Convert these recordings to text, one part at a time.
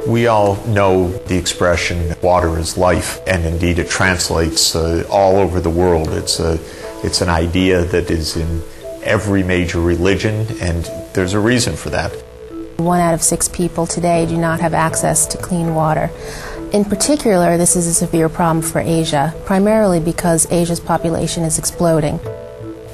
We all know the expression, water is life, and indeed it translates all over the world. It's an idea that is in every major religion, and there's a reason for that. 1 out of 6 people today do not have access to clean water. In particular, this is a severe problem for Asia, primarily because Asia's population is exploding.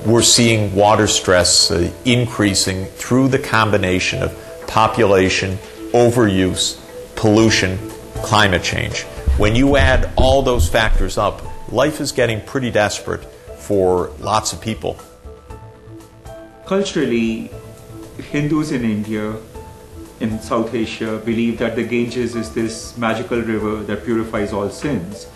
We're seeing water stress increasing through the combination of population, overuse, pollution, climate change. When you add all those factors up, life is getting pretty desperate for lots of people. Culturally, Hindus in India, in South Asia, believe that the Ganges is this magical river that purifies all sins.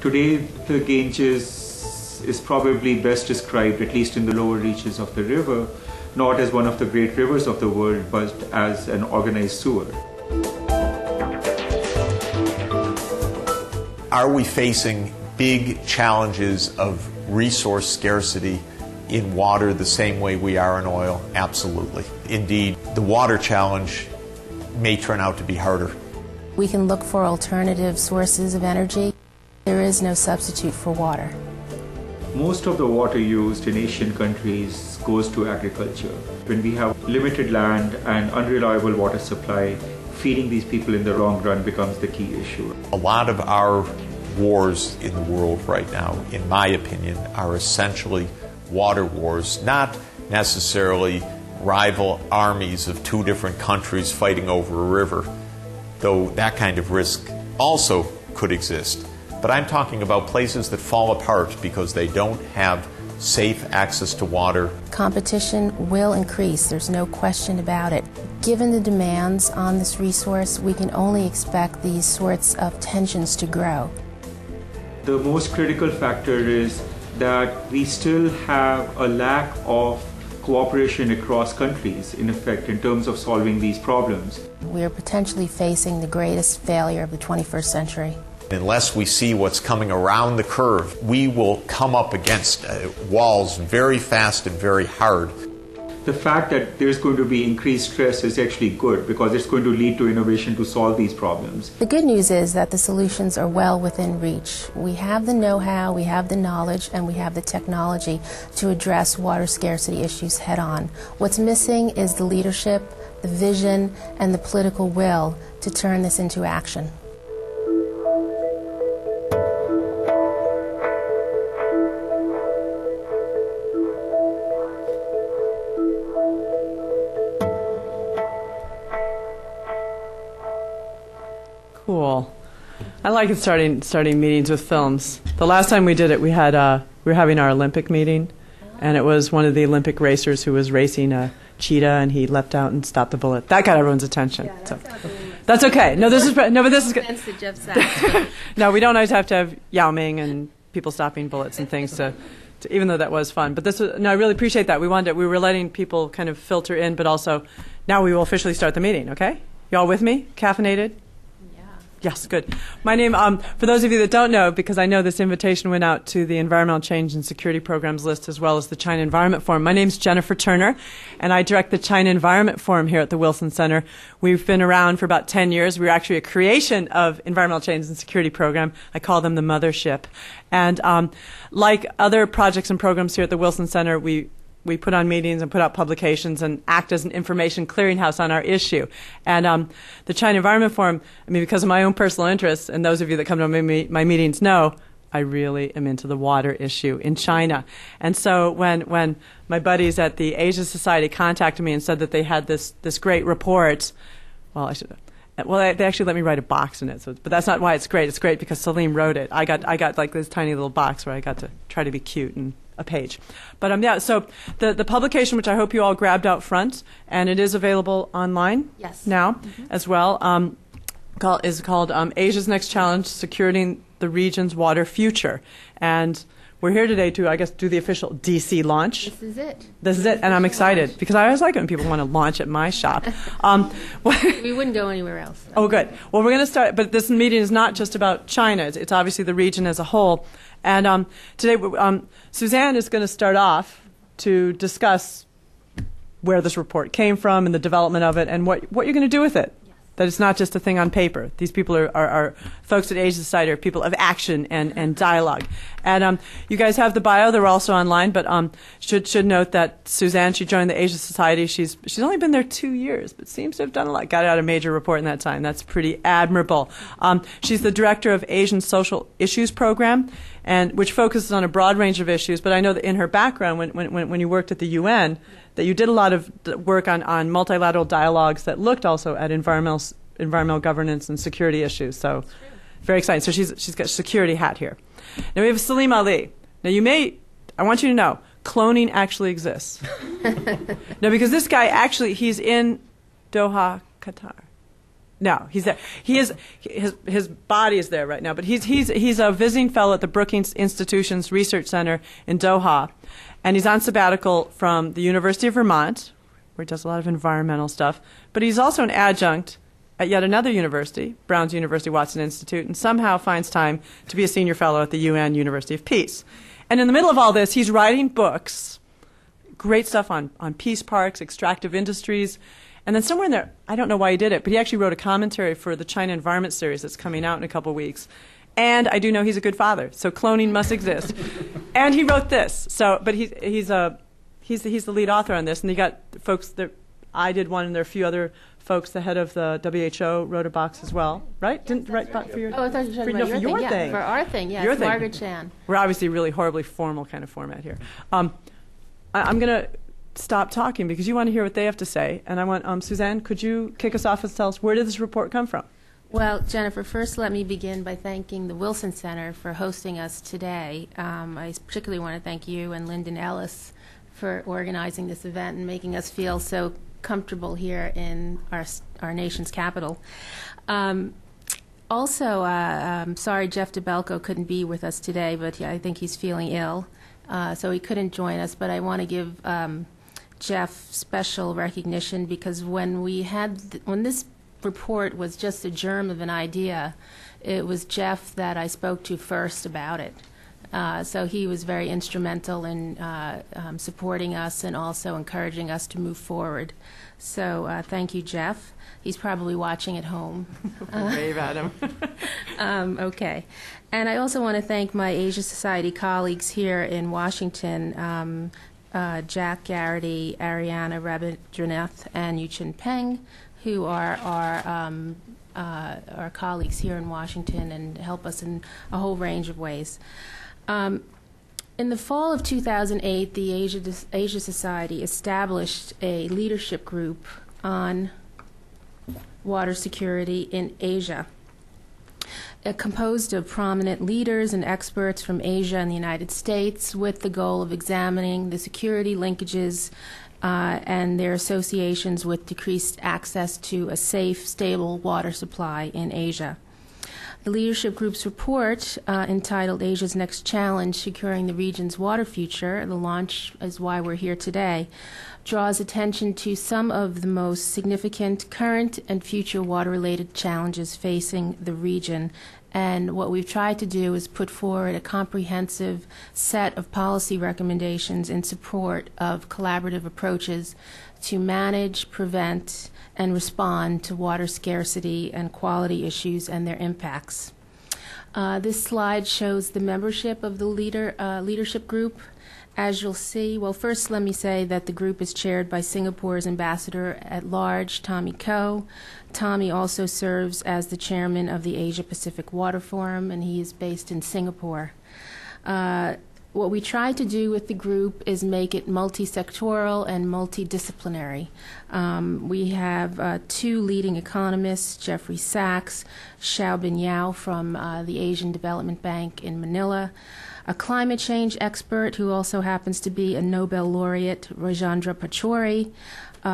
Today, the Ganges is probably best described, at least in the lower reaches of the river, not as one of the great rivers of the world, but as an organized sewer. Are we facing big challenges of resource scarcity in water the same way we are in oil? Absolutely. Indeed, the water challenge may turn out to be harder. We can look for alternative sources of energy. There is no substitute for water. Most of the water used in Asian countries goes to agriculture. When we have limited land and unreliable water supply, feeding these people in the long run becomes the key issue. A lot of our wars in the world right now, in my opinion, are essentially water wars, not necessarily rival armies of 2 different countries fighting over a river, though that kind of risk also could exist. But I'm talking about places that fall apart because they don't have safe access to water. Competition will increase, there's no question about it. Given the demands on this resource, we can only expect these sorts of tensions to grow. The most critical factor is that we still have a lack of cooperation across countries, in effect, in terms of solving these problems. We are potentially facing the greatest failure of the 21st century. Unless we see what's coming around the curve, we will come up against walls very fast and very hard. The fact that there's going to be increased stress is actually good because it's going to lead to innovation to solve these problems. The good news is that the solutions are well within reach. We have the know-how, we have the knowledge, and we have the technology to address water scarcity issues head-on. What's missing is the leadership, the vision, and the political will to turn this into action. Cool. I like it starting meetings with films. The last time we did it, we were having our Olympic meeting, and it was one of the Olympic racers who was racing a cheetah, and he leapt out and stopped the bullet. That got everyone's attention. Yeah, so that's okay. No, this is but this is good. No, we don't always have to have Yao Ming and people stopping bullets and things to even though that was fun. But I really appreciate that. We were letting people kind of filter in, but also now we will officially start the meeting. Okay, you all with me? Caffeinated? Yes, good. My name, for those of you that don't know, because I know this invitation went out to the Environmental Change and Security Programs list as well as the China Environment Forum. My name's Jennifer Turner, and I direct the China Environment Forum here at the Wilson Center. We've been around for about 10 years. We're actually a creation of Environmental Change and Security Program. I call them the mothership. And like other projects and programs here at the Wilson Center, we put on meetings and put out publications and act as an information clearinghouse on our issue. And the China Environment Forum, because of my own personal interests, and those of you that come to my meetings know, I really am into the water issue in China. And so when my buddies at the Asia Society contacted me and said that they had this great report, they actually let me write a box in it. But that's not why it's great. It's great because Salim wrote it. I got like this tiny little box where I got to try to be cute and a page. But so the publication, which I hope you all grabbed out front, and it is available online now as well, is called Asia's Next Challenge, Securing the Region's Water Future. And we're here today to, I guess, do the official DC launch. This is it. This is it, and I'm excited because I always like it when people want to launch at my shop. We wouldn't go anywhere else. Oh, good. Well, we're going to start, but this meeting is not just about China. It's obviously the region as a whole. And today, Suzanne is going to start off to discuss where this report came from and the development of it and what you're going to do with it. that it's not just a thing on paper. These people are folks at Asia Society are people of action and dialogue. And you guys have the bio. They're also online, but should note that Suzanne, she joined the Asia Society. She's only been there 2 years, but seems to have done a lot. Got out a major report in that time. That's pretty admirable. She's the director of Asian Social Issues Program, and which focuses on a broad range of issues. But I know that in her background, when you worked at the UN, that you did a lot of work on multilateral dialogues that looked also at environmental governance and security issues. So very exciting. So she's got a security hat here. Now we have Salim Ali. Now I want you to know, cloning actually exists. No, because this guy actually, he's in Doha, Qatar. No, he's there. His body is there right now, but he's a visiting fellow at the Brookings Institution's Research Center in Doha, and he's on sabbatical from the University of Vermont, where he does a lot of environmental stuff. But he's also an adjunct at yet another university, Brown's University Watson Institute, and somehow finds time to be a senior fellow at the UN University of Peace. And in the middle of all this, he's writing books, great stuff on peace parks, extractive industries. And then somewhere in there, I don't know why he did it, but he actually wrote a commentary for the China Environment Series that's coming out in a couple of weeks. And I do know he's a good father, so cloning must exist. And he wrote this. So, but he's the lead author on this, and he got folks that I did one, and there are a few other folks. The head of the WHO wrote a box as well, right? Didn't write for your? Oh, I thought you were talking about your thing. Yeah, for our thing. Yes, your thing. Margaret Chan. We're obviously really horribly formal kind of format here. I'm going to stop talking because you want to hear what they have to say, and I want Suzanne. Could you kick us off and tell us where did this report come from? Well, Jennifer, first let me begin by thanking the Wilson Center for hosting us today. I particularly want to thank you and Lyndon Ellis for organizing this event and making us feel so comfortable here in our nation's capital. Also, I'm sorry Jeff DeBelco couldn't be with us today, but I think he's feeling ill, so he couldn't join us. But I want to give Jeff special recognition because when this report was just a germ of an idea, it was Jeff that I spoke to first about it. So he was very instrumental in supporting us and also encouraging us to move forward. So thank you, Jeff. He's probably watching at home. Wave at him. Okay. And I also want to thank my Asia Society colleagues here in Washington, Jack Garrity, Ariana Rabindranath, and Yuchin Peng, who are our colleagues here in Washington and help us in a whole range of ways. In the fall of 2008, the Asia Society established a leadership group on water security in Asia, composed of prominent leaders and experts from Asia and the United States, with the goal of examining the security linkages and their associations with decreased access to a safe, stable water supply in Asia. The leadership group's report, entitled Asia's Next Challenge, Securing the Region's Water Future, the launch is why we're here today, draws attention to some of the most significant current and future water-related challenges facing the region. And what we've tried to do is put forward a comprehensive set of policy recommendations in support of collaborative approaches to manage, prevent, and respond to water scarcity and quality issues and their impacts. This slide shows the membership of the leadership group. As you'll see, well, first let me say that the group is chaired by Singapore's Ambassador at Large, Tommy Koh. Tommy also serves as the chairman of the Asia Pacific Water Forum, and he is based in Singapore. What we try to do with the group is make it multi-sectoral and multidisciplinary. We have two leading economists, Jeffrey Sachs, Xiaobin Yao from the Asian Development Bank in Manila, a climate change expert who also happens to be a Nobel laureate, Rajendra Pachauri,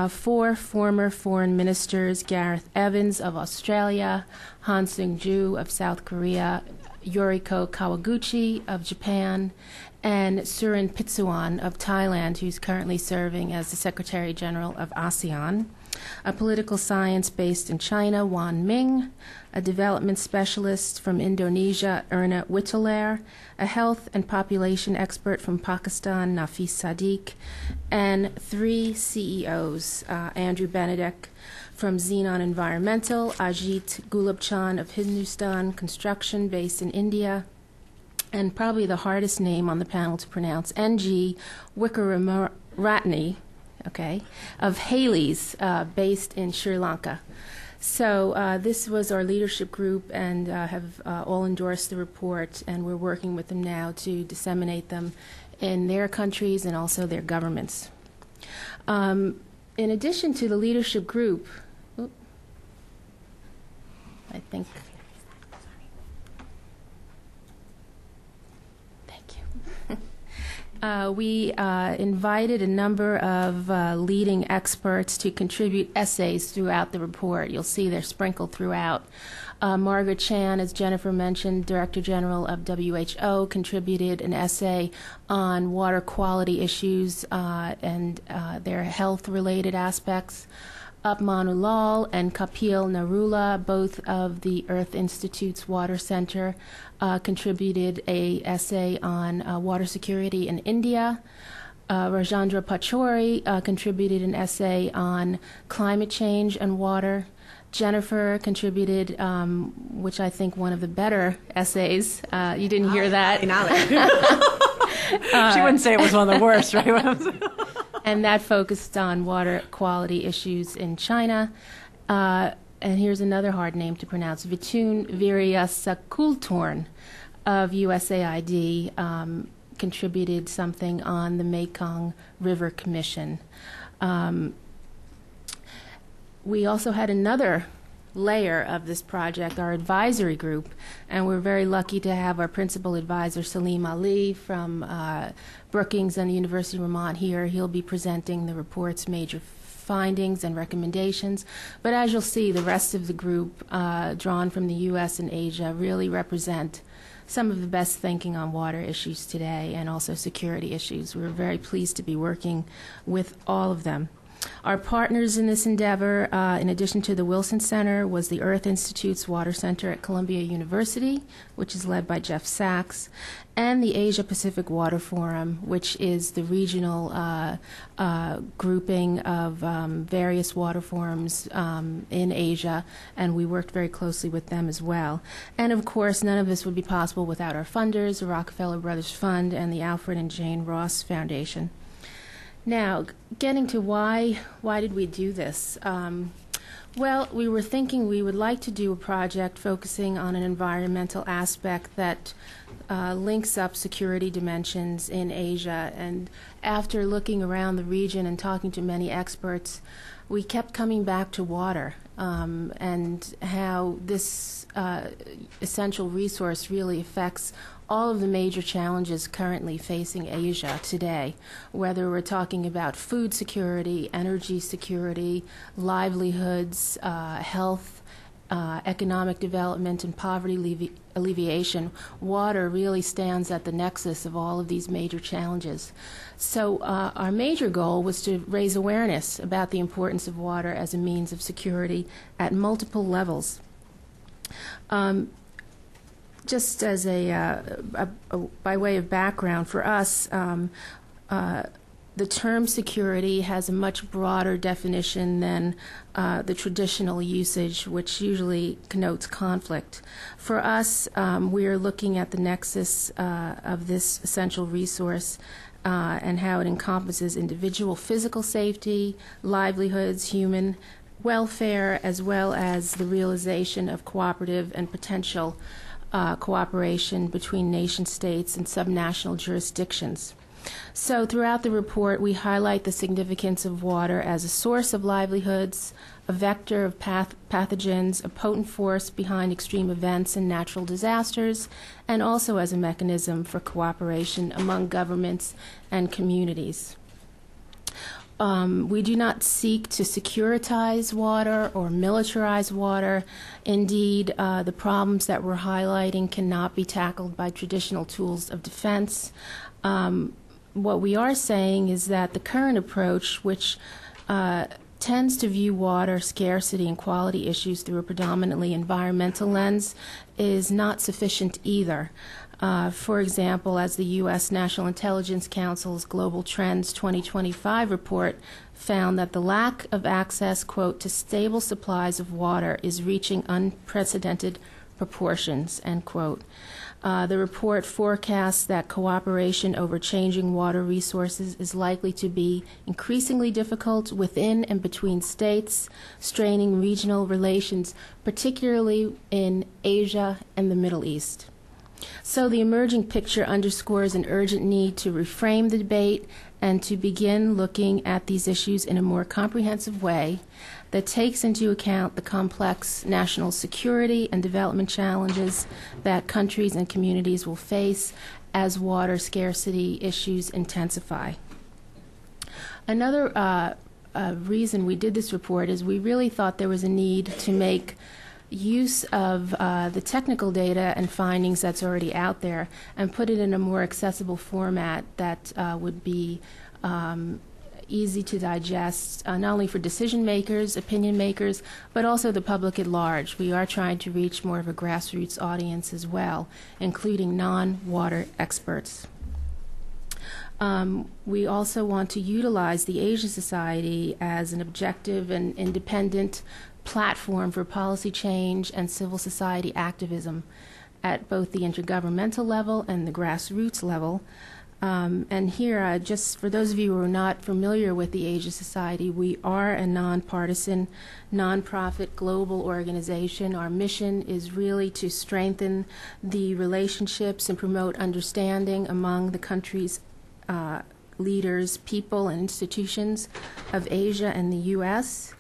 four former foreign ministers, Gareth Evans of Australia, Han Seung-ju of South Korea, Yoriko Kawaguchi of Japan, and Surin Pitsuwan of Thailand, who's currently serving as the Secretary General of ASEAN, a political science based in China, Wan Ming, a development specialist from Indonesia, Erna Witteler, a health and population expert from Pakistan, Nafis Sadiq, and three CEOs, Andrew Benedict from Xenon Environmental, Ajit Gulabchan of Hindustan Construction, based in India, and probably the hardest name on the panel to pronounce, N.G. Wickramatne, okay, of Hales, based in Sri Lanka. So this was our leadership group, and have all endorsed the report, and we're working with them now to disseminate them in their countries and also their governments. In addition to the leadership group, I think, we invited a number of leading experts to contribute essays throughout the report. You'll see they're sprinkled throughout. Margaret Chan, as Jennifer mentioned, Director General of WHO, contributed an essay on water quality issues and their health-related aspects. Upman Ulal and Kapil Narula, both of the Earth Institute's Water Center, contributed an essay on water security in India. Rajendra Pachauri contributed an essay on climate change and water. Jennifer contributed, which I think one of the better essays. You didn't hear that. She wouldn't say it was one of the worst, right? And that focused on water quality issues in China. And here's another hard name to pronounce, Vitun Virasakultorn of USAID contributed something on the Mekong River Commission. We also had another layer of this project, our advisory group, and we're very lucky to have our principal advisor, Salim Ali, from Brookings and the University of Vermont here. He'll be presenting the report's major findings and recommendations. But as you'll see, the rest of the group, drawn from the U.S. and Asia, really represent some of the best thinking on water issues today and also security issues. We're very pleased to be working with all of them. Our partners in this endeavor, in addition to the Wilson Center, was the Earth Institute's Water Center at Columbia University, which is led by Jeff Sachs, and the Asia Pacific Water Forum, which is the regional grouping of various water forums in Asia, and we worked very closely with them as well. And of course, none of this would be possible without our funders, the Rockefeller Brothers Fund and the Alfred and Jane Ross Foundation. Now, getting to why did we do this? Well, we were thinking we would like to do a project focusing on an environmental aspect that links up security dimensions in Asia. And after looking around the region and talking to many experts, we kept coming back to water and how this essential resource really affects all of the major challenges currently facing Asia today, whether we're talking about food security, energy security, livelihoods, health, economic development, and poverty alleviation. Water really stands at the nexus of all of these major challenges. So our major goal was to raise awareness about the importance of water as a means of security at multiple levels. Just as by way of background, for us, the term security has a much broader definition than the traditional usage, which usually connotes conflict. For us, we are looking at the nexus of this essential resource and how it encompasses individual physical safety, livelihoods, human welfare, as well as the realization of cooperative and potential cooperation between nation states and subnational jurisdictions. So throughout the report, we highlight the significance of water as a source of livelihoods, a vector of pathogens, a potent force behind extreme events and natural disasters, and also as a mechanism for cooperation among governments and communities. We do not seek to securitize water or militarize water. Indeed, the problems that we're highlighting cannot be tackled by traditional tools of defense. What we are saying is that the current approach, which tends to view water scarcity and quality issues through a predominantly environmental lens is not sufficient either. For example, as the U.S. National Intelligence Council's Global Trends 2025 report found that the lack of access, quote, to stable supplies of water is reaching unprecedented proportions, end quote. The report forecasts that cooperation over changing water resources is likely to be increasingly difficult within and between states, straining regional relations, particularly in Asia and the Middle East. So the emerging picture underscores an urgent need to reframe the debate and to begin looking at these issues in a more comprehensive way that takes into account the complex national security and development challenges that countries and communities will face as water scarcity issues intensify. Another reason we did this report is we really thought there was a need to make use of the technical data and findings that's already out there and put it in a more accessible format that would be easy to digest, not only for decision makers, opinion makers, but also the public at large. We are trying to reach more of a grassroots audience as well, including non-water experts. We also want to utilize the Asia Society as an objective and independent platform for policy change and civil society activism at both the intergovernmental level and the grassroots level. And here, just for those of you who are not familiar with the Asia Society, we are a nonpartisan, nonprofit global organization. Our mission is really to strengthen the relationships and promote understanding among the country's leaders, people, and institutions of Asia and the U.S.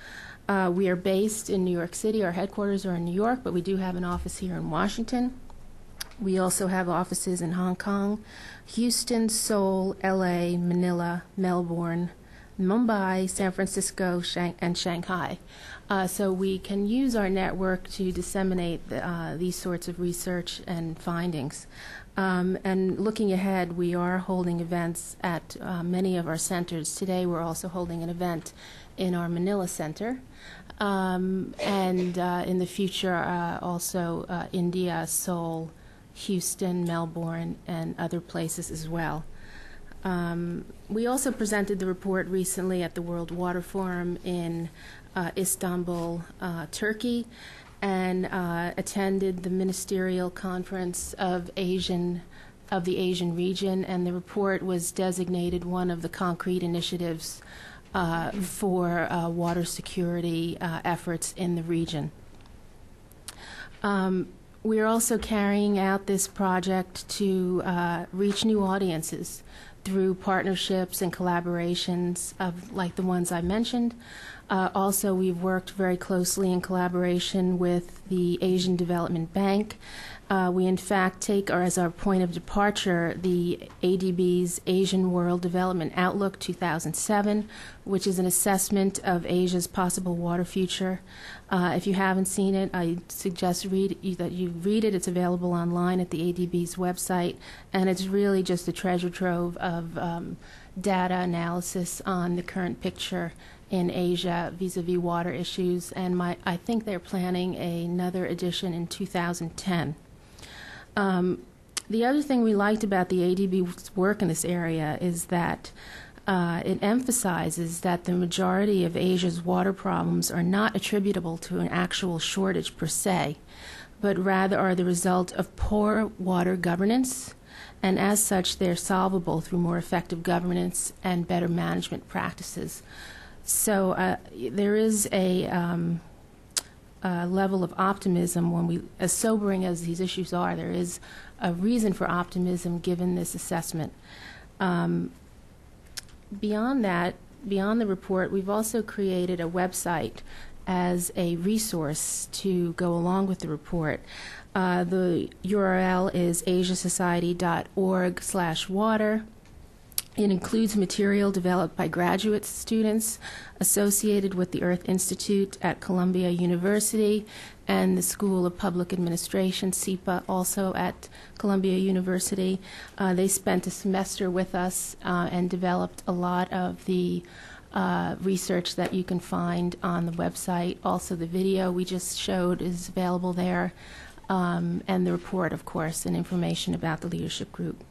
We are based in New York City. Our headquarters are in New York, but we do have an office here in Washington. We also have offices in Hong Kong, Houston, Seoul, LA, Manila, Melbourne, Mumbai, San Francisco, and Shanghai. So we can use our network to disseminate these sorts of research and findings. And looking ahead, we are holding events at many of our centers. Today we're also holding an event in our Manila center. And in the future, also India, Seoul, Houston, Melbourne, and other places as well. We also presented the report recently at the World Water Forum in Istanbul, Turkey, and attended the Ministerial Conference of the Asian region, and the report was designated one of the concrete initiatives for water security efforts in the region. We are also carrying out this project to reach new audiences through partnerships and collaborations like the ones I mentioned. Also, we've worked very closely in collaboration with the Asian Development Bank. We, in fact, take as our point of departure the ADB's Asian World Development Outlook 2007, which is an assessment of Asia's possible water future. If you haven't seen it, I suggest that you read it. It's available online at the ADB's website, and it's really just a treasure trove of data analysis on the current picture in Asia vis-a-vis water issues, and I think they're planning another edition in 2010. The other thing we liked about the ADB's work in this area is that it emphasizes that the majority of Asia's water problems are not attributable to an actual shortage per se, but rather are the result of poor water governance, and as such they're solvable through more effective governance and better management practices. So there is a level of optimism when as sobering as these issues are, there is a reason for optimism given this assessment. Beyond that, beyond the report, we've also created a website as a resource to go along with the report. The URL is asiasociety.org/water. It includes material developed by graduate students associated with the Earth Institute at Columbia University and the School of Public Administration, SIPA, also at Columbia University. They spent a semester with us and developed a lot of the research that you can find on the website. Also, the video we just showed is available there, and the report, of course, and information about the leadership group.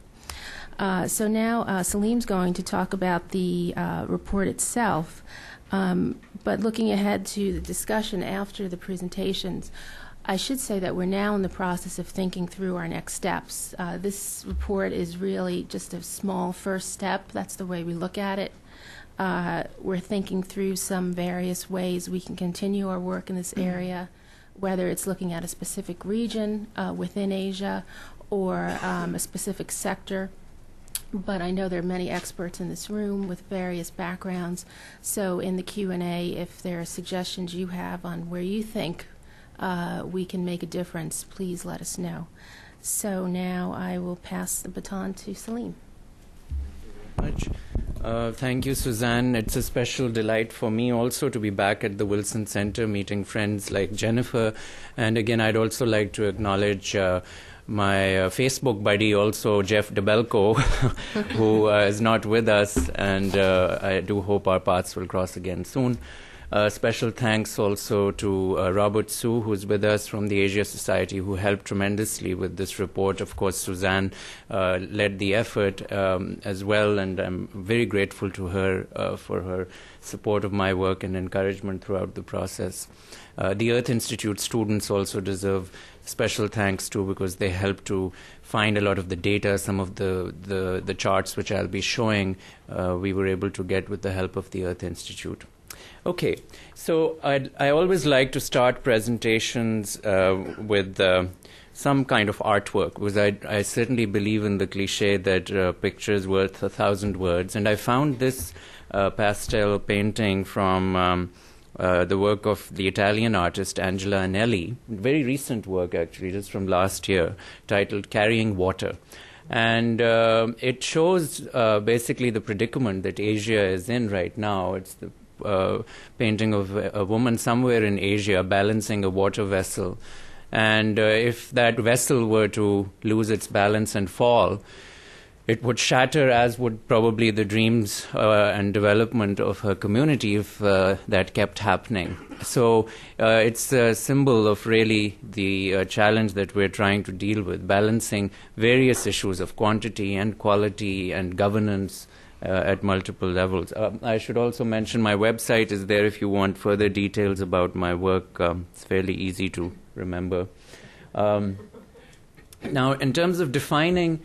So now Salim's going to talk about the report itself, but looking ahead to the discussion after the presentations, I should say that we're now in the process of thinking through our next steps. This report is really just a small first step. That's the way we look at it. We're thinking through some various ways we can continue our work in this area, whether it's looking at a specific region within Asia or a specific sector. But I know there are many experts in this room with various backgrounds. So in the Q&A, if there are suggestions you have on where you think we can make a difference, please let us know. So now I will pass the baton to Salim. Thank you, Suzanne. It's a special delight for me also to be back at the Wilson Center meeting friends like Jennifer. And again, I'd also like to acknowledge my Facebook buddy also, Jeff DeBelco, who is not with us, and I do hope our paths will cross again soon. Special thanks also to Robert Su, who's with us from the Asia Society, who helped tremendously with this report. Of course, Suzanne led the effort as well, and I'm very grateful to her for her support of my work and encouragement throughout the process. The Earth Institute students also deserve special thanks too, because they helped to find a lot of the data. Some of the charts which I'll be showing we were able to get with the help of the Earth Institute. Okay, so I always like to start presentations with some kind of artwork, because I certainly believe in the cliche that pictures worth 1,000 words, and I found this pastel painting from the work of the Italian artist Angela Anelli, very recent work actually, just from last year, titled Carrying Water. And it shows basically the predicament that Asia is in right now. It's the painting of a woman somewhere in Asia balancing a water vessel. And if that vessel were to lose its balance and fall, it would shatter, as would probably the dreams and development of her community if that kept happening. So it's a symbol of really the challenge that we're trying to deal with, balancing various issues of quantity and quality and governance at multiple levels. I should also mention my website is there if you want further details about my work. It's fairly easy to remember. Now, in terms of defining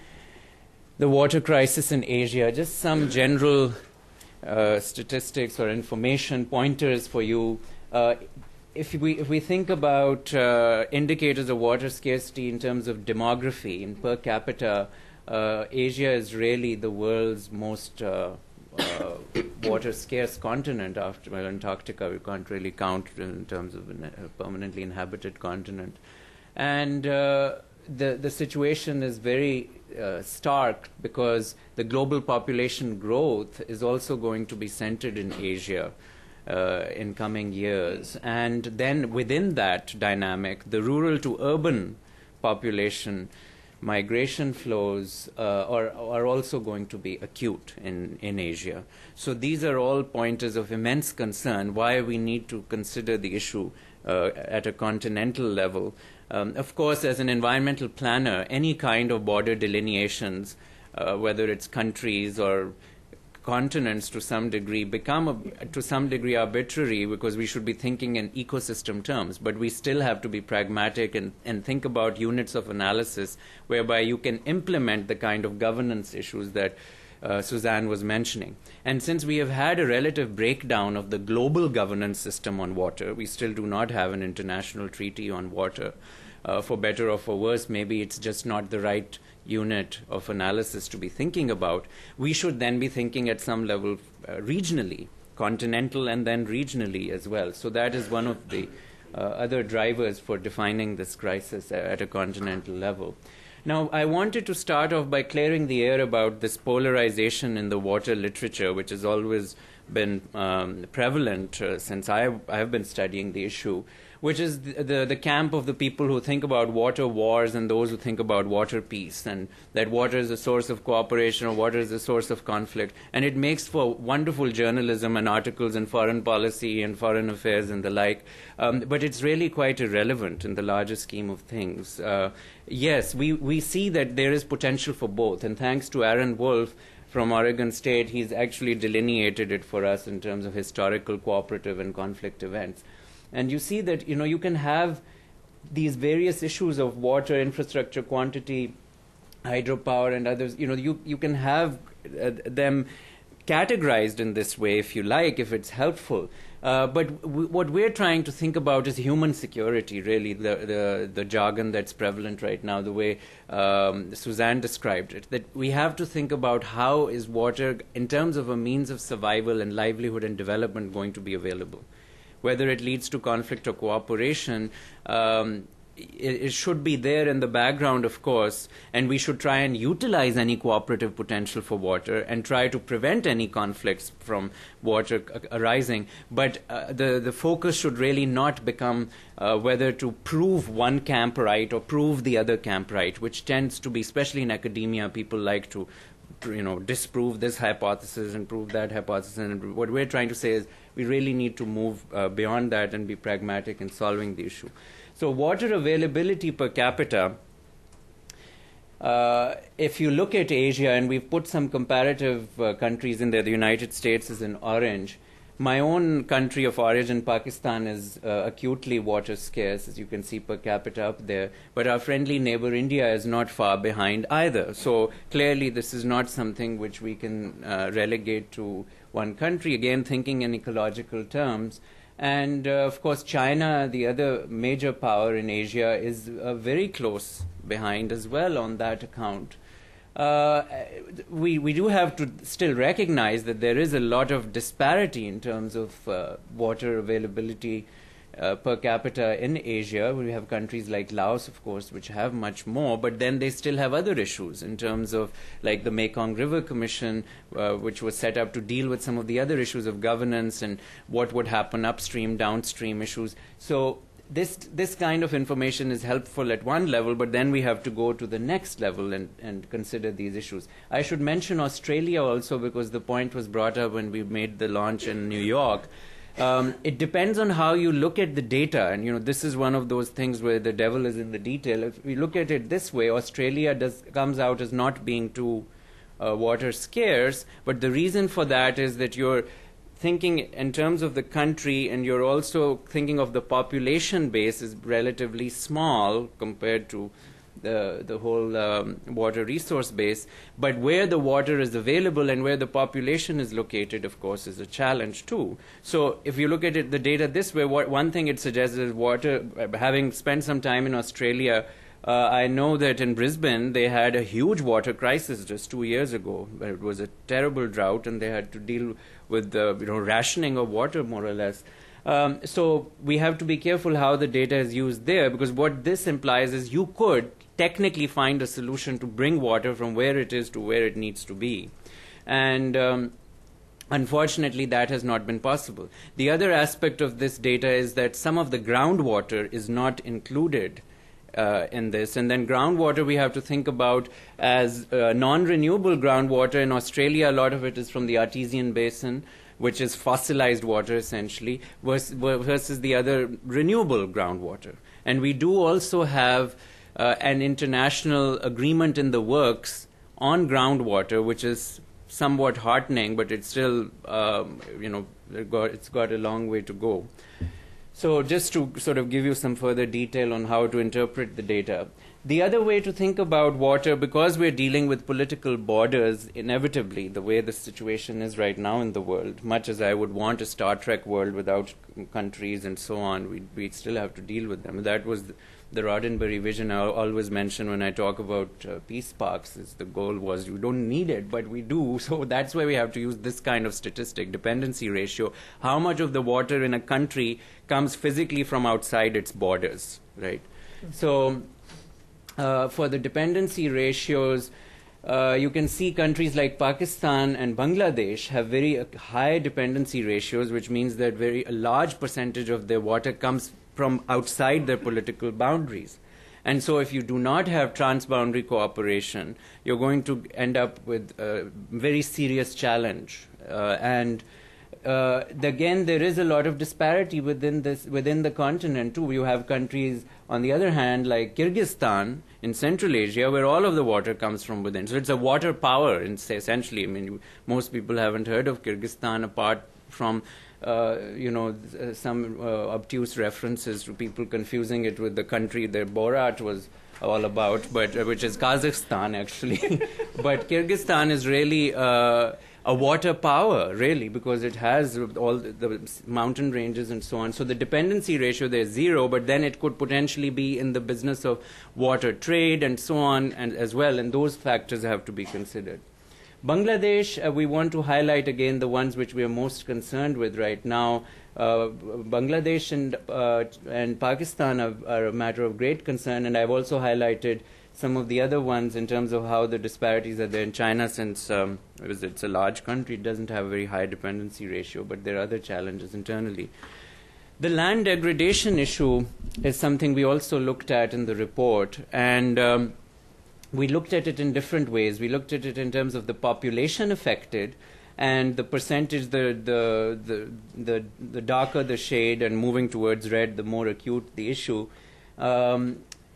the water crisis in Asia, just some general statistics or information pointers for you. If we think about indicators of water scarcity in terms of demography and per capita, Asia is really the world's most water scarce continent after Antarctica. We can't really count in terms of a permanently inhabited continent. And the situation is very stark, because the global population growth is also going to be centered in Asia in coming years. And then within that dynamic, the rural to urban population migration flows are also going to be acute in Asia. So these are all pointers of immense concern, why we need to consider the issue at a continental level. Of course, as an environmental planner, any kind of border delineations, whether it's countries or continents to some degree, become to some degree arbitrary, because we should be thinking in ecosystem terms, but we still have to be pragmatic and think about units of analysis whereby you can implement the kind of governance issues that Suzanne was mentioning. And since we have had a relative breakdown of the global governance system on water, we still do not have an international treaty on water. For better or for worse, maybe it's just not the right unit of analysis to be thinking about. We should then be thinking at some level regionally, continental and then regionally as well. So that is one of the other drivers for defining this crisis at a continental level. Now, I wanted to start off by clearing the air about this polarization in the water literature, which has always been prevalent since I have been studying the issue, which is the camp of the people who think about water wars and those who think about water peace, and that water is a source of cooperation or water is a source of conflict. And it makes for wonderful journalism and articles in foreign policy and foreign affairs and the like, but it's really quite irrelevant in the larger scheme of things. Yes, we see that there is potential for both, and thanks to Aaron Wolf from Oregon State, he's actually delineated it for us in terms of historical, cooperative, and conflict events. And you see that, you can have these various issues of water, infrastructure, quantity, hydropower, and others. You can have them categorized in this way, if you like, if it's helpful. But what we're trying to think about is human security, really, the jargon that's prevalent right now, the way Suzanne described it, that we have to think about how is water, in terms of a means of survival and livelihood and development, going to be available. Whether it leads to conflict or cooperation, it should be there in the background, of course, and we should try and utilize any cooperative potential for water and try to prevent any conflicts from water arising. But the focus should really not become whether to prove one camp right or prove the other camp right, which tends to be, especially in academia, people like to disprove this hypothesis and prove that hypothesis. And what we're trying to say is we really need to move beyond that and be pragmatic in solving the issue. So water availability per capita, if you look at Asia, and we've put some comparative countries in there, the United States is in orange. My own country of origin, Pakistan, is acutely water scarce, as you can see per capita up there. But our friendly neighbor India is not far behind either. So clearly this is not something which we can relegate to one country, again thinking in ecological terms. And of course China, the other major power in Asia, is very close behind as well on that account. We do have to still recognize that there is a lot of disparity in terms of water availability per capita in Asia. We have countries like Laos, of course, which have much more, but then they still have other issues in terms of, like the Mekong River Commission, which was set up to deal with some of the other issues of governance and what would happen upstream, downstream issues. So this kind of information is helpful at one level, but then we have to go to the next level and consider these issues. I should mention Australia also, because the point was brought up when we made the launch in New York. It depends on how you look at the data, and this is one of those things where the devil is in the detail. If we look at it this way, Australia comes out as not being too water scarce, but the reason for that is that you're thinking in terms of the country, and you're also thinking of the population base is relatively small compared to the whole water resource base. But where the water is available and where the population is located, of course, is a challenge too. So if you look at it, the data this way, one thing it suggests is water, having spent some time in Australia, I know that in Brisbane they had a huge water crisis just 2 years ago. It was a terrible drought, and they had to deal with rationing of water, more or less. So we have to be careful how the data is used there, because what this implies is you could technically find a solution to bring water from where it is to where it needs to be. And unfortunately, that has not been possible. The other aspect of this data is that some of the groundwater is not included in this. And then groundwater we have to think about as non-renewable groundwater. In Australia, a lot of it is from the Artesian Basin, which is fossilized water essentially, versus the other renewable groundwater. And we do also have an international agreement in the works on groundwater, which is somewhat heartening, but it's still, it's got a long way to go. So just to sort of give you some further detail on how to interpret the data. The other way to think about water, because we're dealing with political borders, inevitably, the way the situation is right now in the world, much as I would want a Star Trek world without countries and so on, we still have to deal with them. That was the Roddenberry vision I always mention when I talk about peace parks. The goal was you don't need it, but we do. So that's why we have to use this kind of statistic, dependency ratio. How much of the water in a country comes physically from outside its borders, right? So for the dependency ratios, you can see countries like Pakistan and Bangladesh have very high dependency ratios, which means that a large percentage of their water comes from outside their political boundaries. And so if you do not have transboundary cooperation, you're going to end up with a very serious challenge. Again, there is a lot of disparity within the continent too. You have countries, on the other hand, like Kyrgyzstan in Central Asia, where all of the water comes from within. So it's a water power, essentially. I mean, most people haven't heard of Kyrgyzstan apart from some obtuse references to people confusing it with the country that Borat was all about, but which is Kazakhstan, actually. But Kyrgyzstan is really a water power, really, because it has all the mountain ranges and so on. So the dependency ratio there is 0, but then it could potentially be in the business of water trade and so on and as well, and those factors have to be considered. Bangladesh, we want to highlight again the ones which we are most concerned with right now. Bangladesh and Pakistan are a matter of great concern, and I've also highlighted some of the other ones in terms of how the disparities are there in China, since it's a large country, it doesn't have a very high dependency ratio, but there are other challenges internally. The land degradation issue is something we also looked at in the report, and we looked at it in different ways. We looked at it in terms of the population affected and the percentage, the darker the shade and moving towards red, the more acute the issue.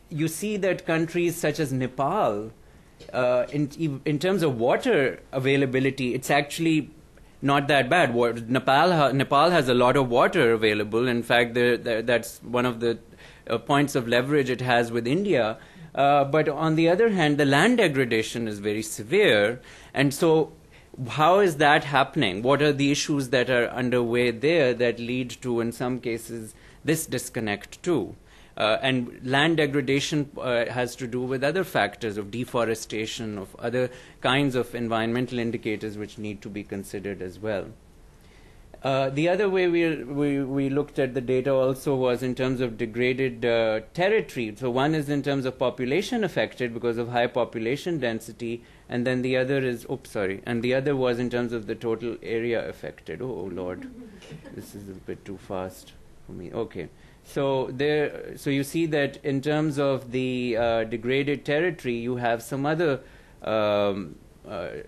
You see that countries such as Nepal, in terms of water availability, it's actually not that bad. Nepal has a lot of water available. In fact, that's one of the points of leverage it has with India. But on the other hand, the land degradation is very severe. And so how is that happening? What are the issues that are underway there that lead to, in some cases, this disconnect too? And land degradation has to do with other factors of deforestation, of other kinds of environmental indicators which need to be considered as well. The other way we looked at the data also was in terms of degraded territory. So one is in terms of population affected because of high population density, and then the other is, and the other was in terms of the total area affected. Oh Lord, this is a bit too fast for me. Okay. So you see that in terms of the degraded territory, you have some other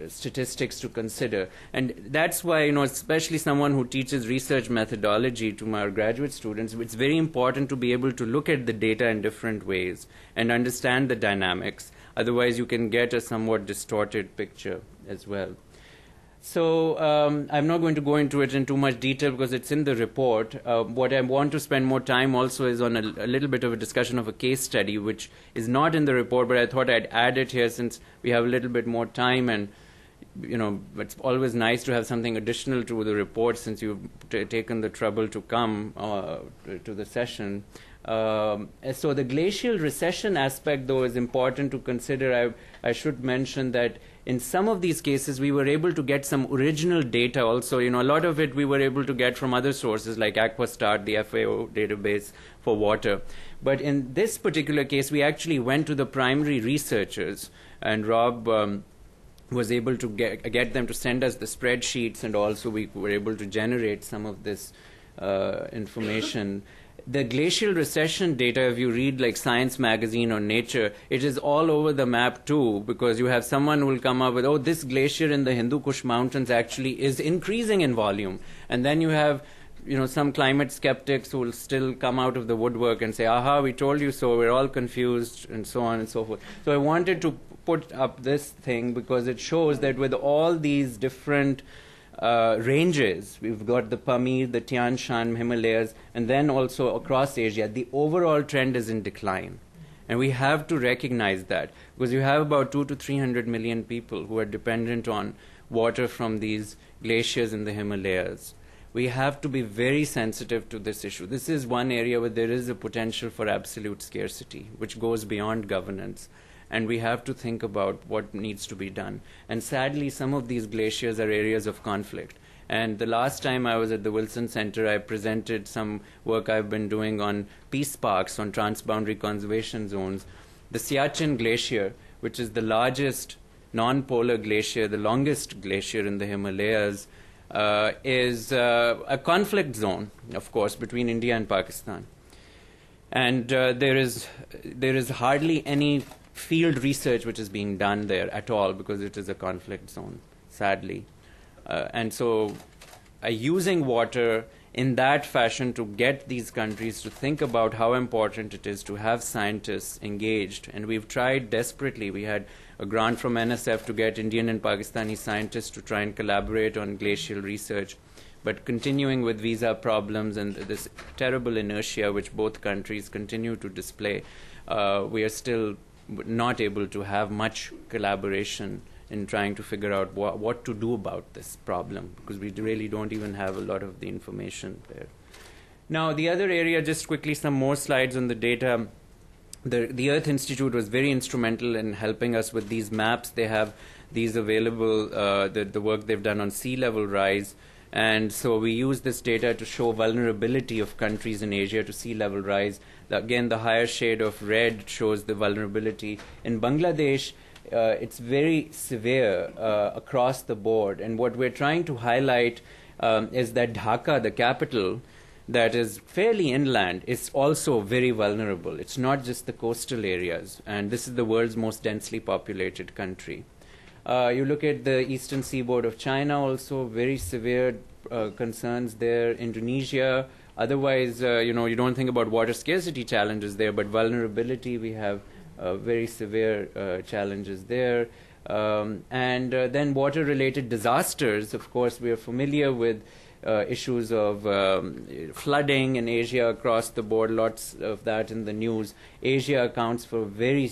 statistics to consider, and that's why, especially someone who teaches research methodology to my graduate students, it's very important to be able to look at the data in different ways and understand the dynamics. Otherwise, you can get a somewhat distorted picture as well. So I'm not going to go into it in too much detail because it's in the report. What I want to spend more time also is on a little bit of a discussion of a case study, which is not in the report, but I thought I'd add it here since we have a little bit more time, and it's always nice to have something additional to the report since you've taken the trouble to come to the session. So the glacial recession aspect, though, is important to consider. I should mention that in some of these cases, we were able to get some original data also. A lot of it we were able to get from other sources like Aquastat, the FAO database for water. But in this particular case, we actually went to the primary researchers, and Rob was able to get them to send us the spreadsheets, and also we were able to generate some of this information. The glacial recession data, if you read like Science magazine or Nature, it is all over the map too, because you have someone who will come up with, this glacier in the Hindu Kush mountains actually is increasing in volume. And then you have some climate skeptics who will still come out of the woodwork and say, aha, we told you so, we're all confused, and so on and so forth. So I wanted to put up this thing because it shows that with all these different ranges, we've got the Pamir, the Tian Shan, Himalayas, and then also across Asia, the overall trend is in decline. And we have to recognize that because you have about 200 to 300 million people who are dependent on water from these glaciers in the Himalayas. We have to be very sensitive to this issue. This is one area where there is a potential for absolute scarcity, which goes beyond governance. And we have to think about what needs to be done. And sadly, some of these glaciers are areas of conflict. And the last time I was at the Wilson Center, I presented some work I've been doing on peace parks, on transboundary conservation zones. The Siachen Glacier, which is the largest non-polar glacier, the longest glacier in the Himalayas, is a conflict zone, of course, between India and Pakistan. And there is hardly any field research which is being done there at all, because it is a conflict zone, sadly. And so using water in that fashion to get these countries to think about how important it is to have scientists engaged. And we've tried desperately. We had a grant from NSF to get Indian and Pakistani scientists to try and collaborate on glacial research. But continuing with visa problems and this terrible inertia which both countries continue to display, we are still not able to have much collaboration in trying to figure out what to do about this problem, because we really don't even have a lot of the information there. Now, the other area, just quickly, some more slides on the data. The Earth Institute was very instrumental in helping us with these maps. They have these available, the work they've done on sea level rise. And so we use this data to show vulnerability of countries in Asia to sea level rise. Again, the higher shade of red shows the vulnerability. In Bangladesh, it's very severe across the board. And what we're trying to highlight is that Dhaka, the capital, that is fairly inland, is also very vulnerable. It's not just the coastal areas. And this is the world's most densely populated country. You look at the eastern seaboard of China, also very severe concerns there. Indonesia, otherwise, you don't think about water scarcity challenges there, but vulnerability, we have very severe challenges there. And then water-related disasters, of course, we are familiar with issues of flooding in Asia across the board, lots of that in the news. Asia accounts for a very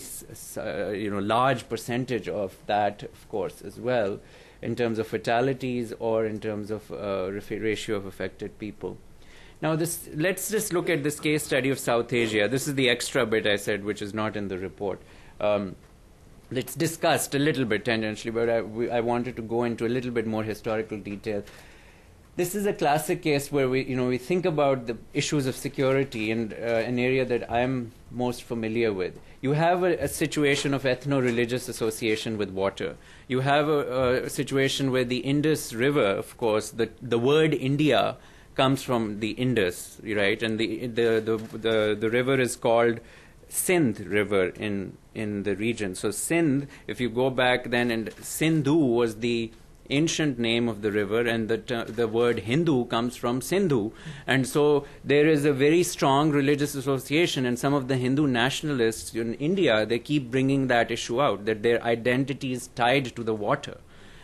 large percentage of that, of course, as well, in terms of fatalities or in terms of ratio of affected people. Now, let's just look at this case study of South Asia. This is the extra bit I said, which is not in the report. It's discussed a little bit tangentially, but I wanted to go into a little bit more historical detail. This is a classic case where we think about the issues of security in an area that I'm most familiar with. You have a situation of ethno-religious association with water. You have a situation where the Indus River, of course, the word India comes from the Indus, right? And the river is called Sindh River in the region. So Sindh, if you go back then, and Sindhu was the ancient name of the river, and the word Hindu comes from Sindhu. And so there is a very strong religious association, and some of the Hindu nationalists in India, they keep bringing that issue out, that their identity is tied to the water.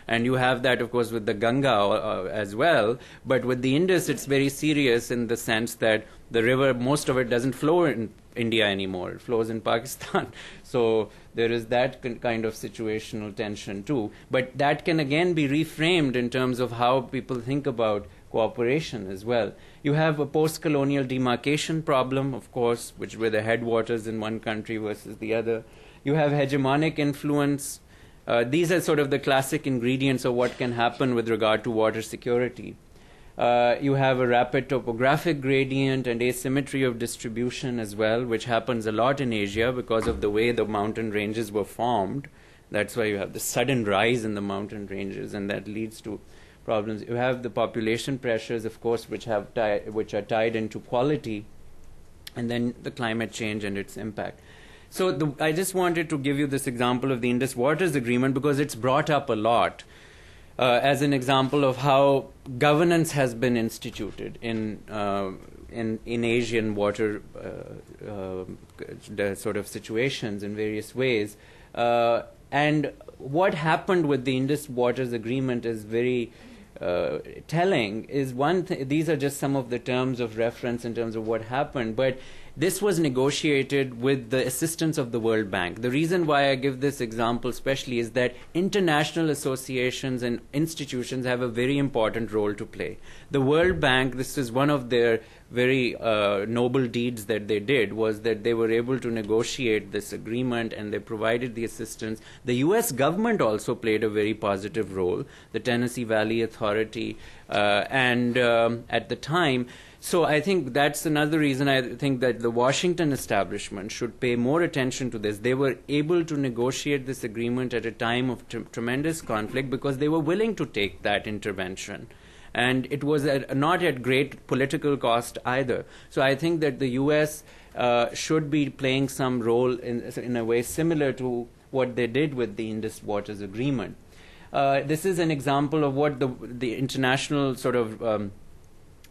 And you have that, of course, with the Ganga as well. But with the Indus, it's very serious in the sense that the river, most of it doesn't flow in India anymore. It flows in Pakistan. So there is that kind of situational tension too. But that can again be reframed in terms of how people think about cooperation as well. You have a post-colonial demarcation problem, of course, which were the headwaters in one country versus the other. You have hegemonic influence. These are sort of the classic ingredients of what can happen with regard to water security. You have a rapid topographic gradient and asymmetry of distribution as well, which happens a lot in Asia because of the way the mountain ranges were formed. That's why you have the sudden rise in the mountain ranges, and that leads to problems. You have the population pressures, of course, which are tied into quality, and then the climate change and its impact. So I just wanted to give you this example of the Indus Waters Agreement because it's brought up a lot as an example of how governance has been instituted in Asian water sort of situations in various ways. And what happened with the Indus Waters Agreement is very telling. Is one these are just some of the terms of reference in terms of what happened, but this was negotiated with the assistance of the World Bank. The reason why I give this example especially is that international associations and institutions have a very important role to play. The World Bank, this is one of their very noble deeds that they did, was that they were able to negotiate this agreement and they provided the assistance. The U.S. government also played a very positive role, the Tennessee Valley Authority, and at the time. So I think that's another reason I think that the Washington establishment should pay more attention to this. They were able to negotiate this agreement at a time of tremendous conflict because they were willing to take that intervention. And it was not at great political cost either. So I think that the U.S. should be playing some role in a way similar to what they did with the Indus Waters Agreement. This is an example of what the international sort of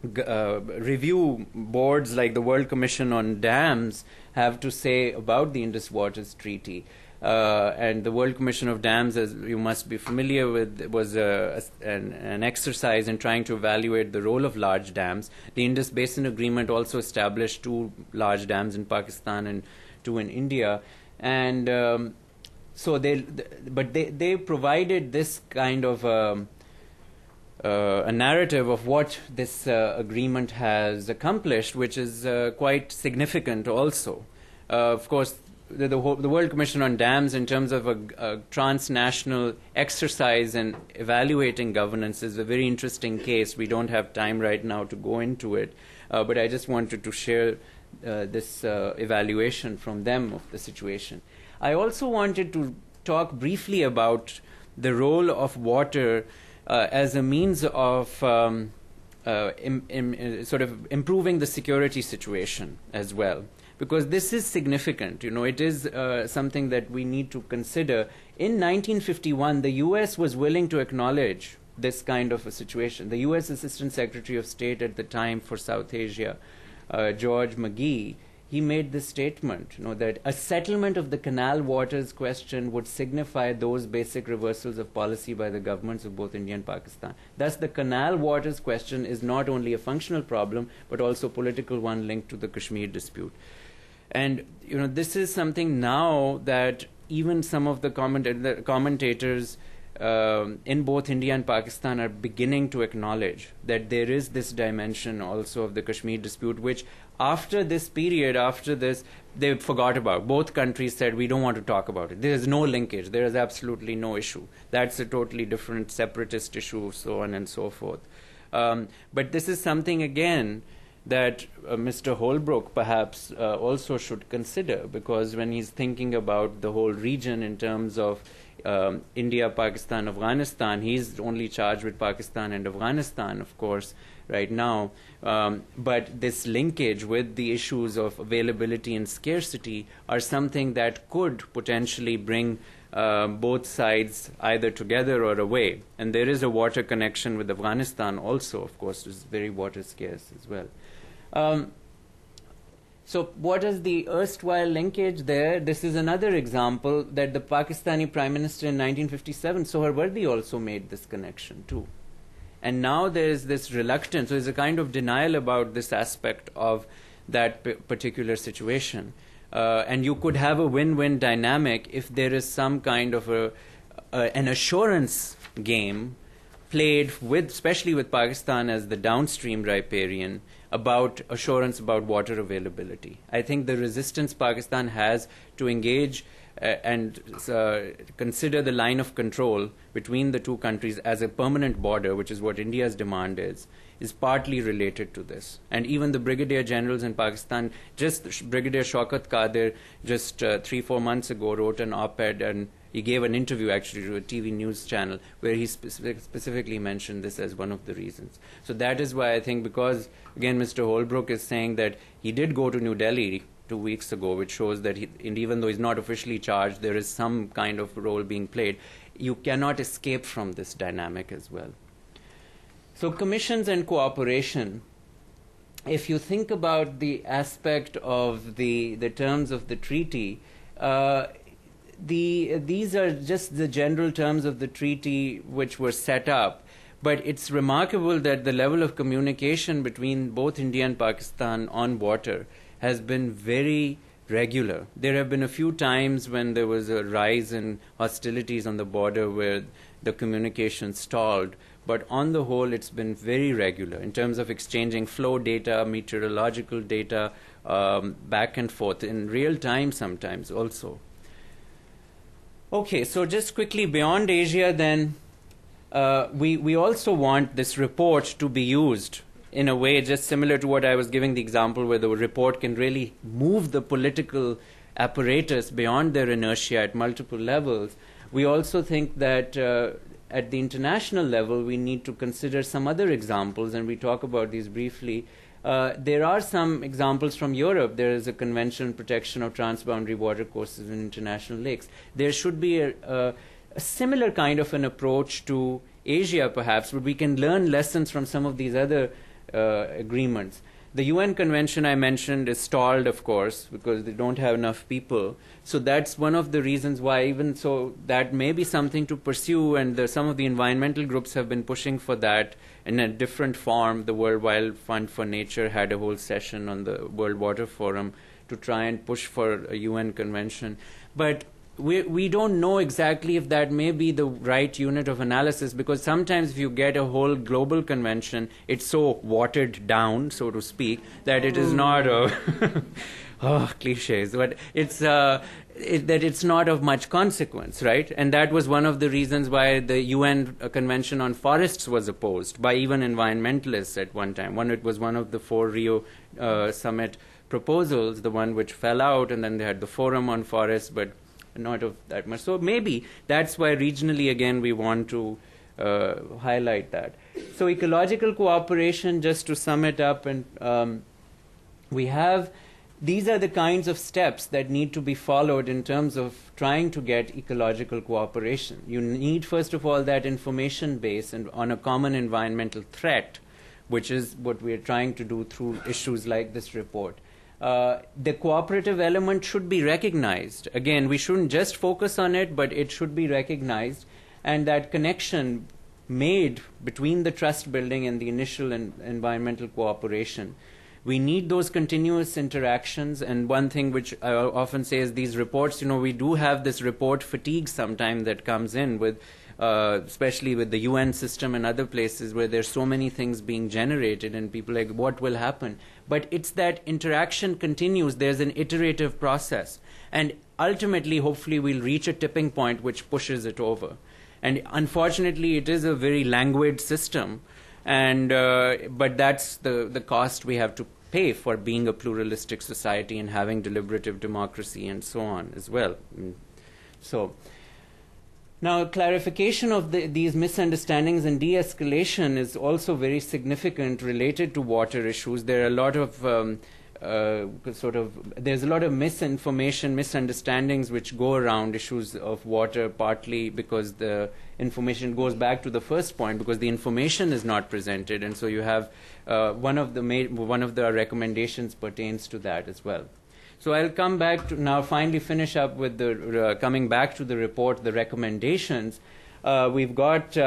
review boards like the World Commission on Dams have to say about the Indus Waters Treaty. And the World Commission of Dams, as you must be familiar with, was an exercise in trying to evaluate the role of large dams. The Indus Basin Agreement also established 2 large dams in Pakistan and 2 in India. And so they provided this kind of a narrative of what this agreement has accomplished, which is quite significant also. Of course, the World Commission on Dams, in terms of a transnational exercise in evaluating governance, is a very interesting case. We don't have time right now to go into it, but I just wanted to share this evaluation from them of the situation. I also wanted to talk briefly about the role of water as a means of sort of improving the security situation as well. Because this is significant, it is something that we need to consider. In 1951, the U.S. was willing to acknowledge this kind of a situation. The U.S. Assistant Secretary of State at the time for South Asia, George McGee, he made this statement, that a settlement of the canal waters question would signify those basic reversals of policy by the governments of both India and Pakistan. Thus, the canal waters question is not only a functional problem, but also a political one linked to the Kashmir dispute. And this is something now that even some of the commentators in both India and Pakistan are beginning to acknowledge that there is this dimension also of the Kashmir dispute, which after this period, they forgot about. Both countries said, we don't want to talk about it. There is no linkage. There is absolutely no issue. That's a totally different separatist issue, so on and so forth. But this is something, again, that Mr. Holbrooke perhaps also should consider, because when he's thinking about the whole region in terms of India, Pakistan, Afghanistan, he's only charged with Pakistan and Afghanistan, of course, right now. But this linkage with the issues of availability and scarcity are something that could potentially bring both sides either together or away. And there is a water connection with Afghanistan also, of course, which is very water scarce as well. So what is the erstwhile linkage there? This is another example that the Pakistani Prime Minister in 1957, Sohrawardi, also made this connection too. And now there is this reluctance, so there's a kind of denial about this aspect of that particular situation. And you could have a win-win dynamic if there is some kind of an assurance game played with, especially with Pakistan as the downstream riparian, about assurance about water availability. I think the resistance Pakistan has to engage and consider the line of control between the two countries as a permanent border, which is what India's demand is partly related to this. And even the brigadier generals in Pakistan, just Brigadier Shaukat Qadir, just 3-4 months ago wrote an op-ed, and he gave an interview actually to a TV news channel where he specifically mentioned this as one of the reasons. So that is why I think, because again Mr. Holbrooke is saying that he did go to New Delhi 2 weeks ago, which shows that and even though he's not officially charged, there is some kind of role being played. You cannot escape from this dynamic as well. So commissions and cooperation, if you think about the aspect of the terms of the treaty, these are just the general terms of the treaty which were set up. But it's remarkable that the level of communication between both India and Pakistan on water has been very regular. There have been a few times when there was a rise in hostilities on the border where the communication stalled. But on the whole, it's been very regular in terms of exchanging flow data, meteorological data, back and forth in real time sometimes also. Okay, so just quickly beyond Asia then, we also want this report to be used in a way just similar to what I was giving the example, where the report can really move the political apparatus beyond their inertia at multiple levels. We also think that at the international level, we need to consider some other examples, and we talk about these briefly. There are some examples from Europe. There is a Convention on Protection of Transboundary Watercourses in International Lakes. There should be a similar kind of an approach to Asia, perhaps, where we can learn lessons from some of these other agreements. The UN Convention I mentioned is stalled, of course, because they don't have enough people. So that's one of the reasons why, even so, that may be something to pursue, and some of the environmental groups have been pushing for that in a different form. The World Wild Fund for Nature had a whole session on the World Water Forum to try and push for a UN convention. But we don't know exactly if that may be the right unit of analysis, because sometimes if you get a whole global convention, it's so watered down, so to speak, that it is not a cliches, but it's that it's not of much consequence, right? And that was one of the reasons why the UN Convention on Forests was opposed by even environmentalists at one time. It was one of the 4 Rio summit proposals, the one which fell out, and then they had the Forum on Forests, but not of that much. So maybe that's why regionally, again, we want to highlight that. So ecological cooperation, just to sum it up, and these are the kinds of steps that need to be followed in terms of trying to get ecological cooperation. You need, first of all, that information base and on a common environmental threat, which is what we are trying to do through issues like this report. The cooperative element should be recognized. Again, we shouldn't just focus on it, but it should be recognized. And that connection made between the trust building and the initial environmental cooperation. We need those continuous interactions. And one thing which I often say is these reports, we do have this report fatigue sometimes that comes in with, especially with the UN system and other places where there's so many things being generated and people like, what will happen? But it's that interaction continues. There's an iterative process. And ultimately, hopefully, we'll reach a tipping point which pushes it over. And unfortunately, it is a very languid system. And but that's the cost we have to pay for being a pluralistic society and having deliberative democracy and so on as well. So now, clarification of these misunderstandings and de-escalation is also very significant related to water issues. There are a lot of there's a lot of misinformation, misunderstandings which go around issues of water, partly because the information goes back to the first point, because the information is not presented, and so you have one of the recommendations pertains to that as well. So I'll come back to now finally finish up with the coming back to the report, the recommendations. We've got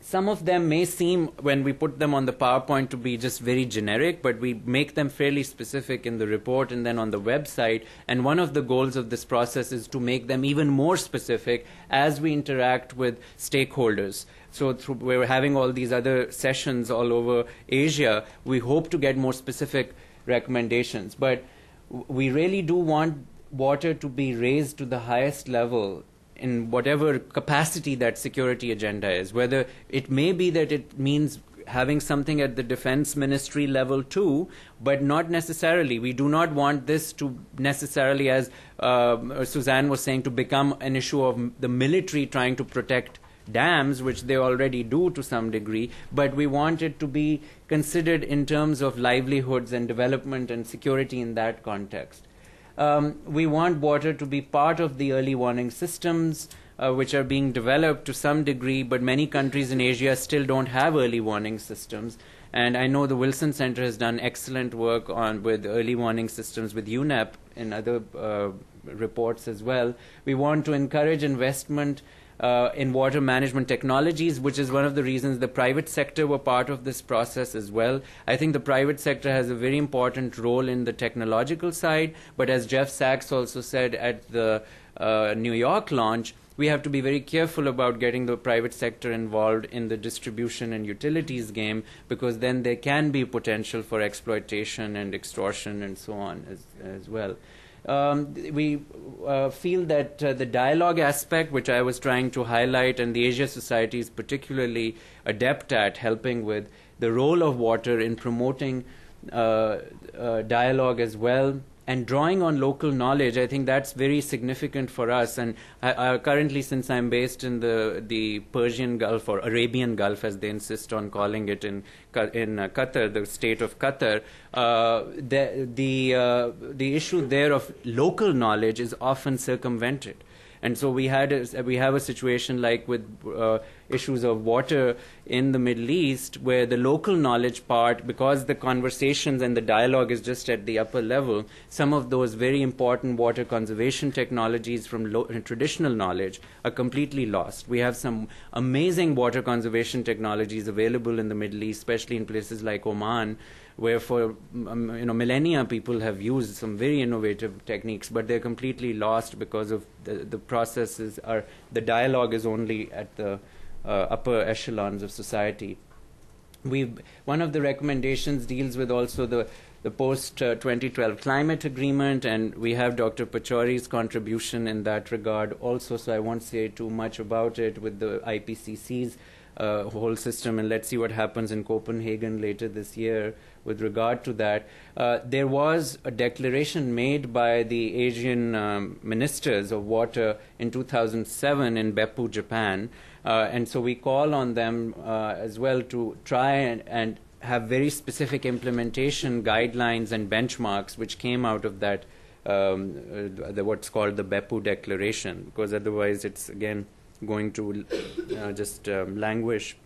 some of them may seem, when we put them on the PowerPoint, to be just very generic, but we make them fairly specific in the report and then on the website. And one of the goals of this process is to make them even more specific as we interact with stakeholders. So we're having all these other sessions all over Asia. We hope to get more specific recommendations. But we really do want water to be raised to the highest level in whatever capacity that security agenda is, whether it may be that it means having something at the defense ministry level too, but not necessarily. We do not want this to necessarily, as Suzanne was saying, to become an issue of the military trying to protect dams, which they already do to some degree, but we want it to be considered in terms of livelihoods and development and security in that context. We want water to be part of the early warning systems, which are being developed to some degree, but many countries in Asia still don't have early warning systems. And I know the Wilson Center has done excellent work with early warning systems with UNEP and other reports as well. We want to encourage investment in water management technologies, which is one of the reasons the private sector were part of this process as well. I think the private sector has a very important role in the technological side, but as Jeff Sachs also said at the New York launch, we have to be very careful about getting the private sector involved in the distribution and utilities game, because then there can be potential for exploitation and extortion and so on as well. We feel that the dialogue aspect, which I was trying to highlight, and the Asia Society is particularly adept at helping with, the role of water in promoting dialogue as well, and drawing on local knowledge, I think that's very significant for us. And I currently, since I'm based in the Persian Gulf, or Arabian Gulf, as they insist on calling it in Qatar, the state of Qatar, the issue there of local knowledge is often circumvented. And so we have a situation like with issues of water in the Middle East, where the local knowledge part, because the conversations and the dialogue is just at the upper level, some of those very important water conservation technologies from traditional knowledge are completely lost. We have some amazing water conservation technologies available in the Middle East, especially in places like Oman, where for millennia people have used some very innovative techniques, but they're completely lost because of the processes the dialogue is only at the upper echelons of society. One of the recommendations deals with also the post-2012 climate agreement, and we have Dr. Pachauri's contribution in that regard also, so I won't say too much about it with the IPCC's whole system, and let's see what happens in Copenhagen later this year with regard to that. There was a declaration made by the Asian ministers of water in 2007 in Beppu, Japan, and so we call on them as well to try and have very specific implementation guidelines and benchmarks which came out of that, what's called the Beppu Declaration, because otherwise it's again going to just languish.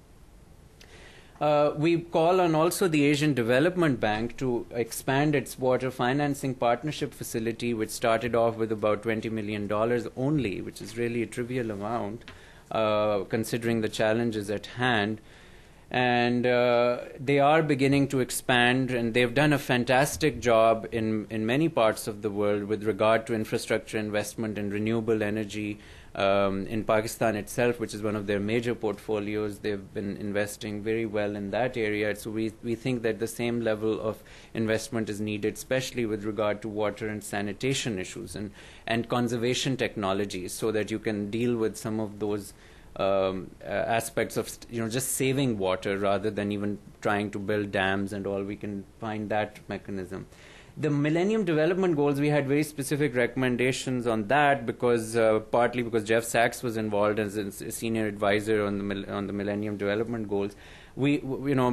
We call on also the Asian Development Bank to expand its water financing partnership facility, which started off with about $20 million only, which is really a trivial amount considering the challenges at hand. And they are beginning to expand, and they've done a fantastic job in many parts of the world with regard to infrastructure investment and renewable energy. In Pakistan itself, which is one of their major portfolios, they've been investing very well in that area. So we think that the same level of investment is needed, especially with regard to water and sanitation issues and conservation technologies, so that you can deal with some of those aspects of just saving water rather than even trying to build dams and all. We can find that mechanism. The Millennium Development Goals, we had very specific recommendations on that because partly because Jeff Sachs was involved as a senior advisor on the Millennium Development Goals. We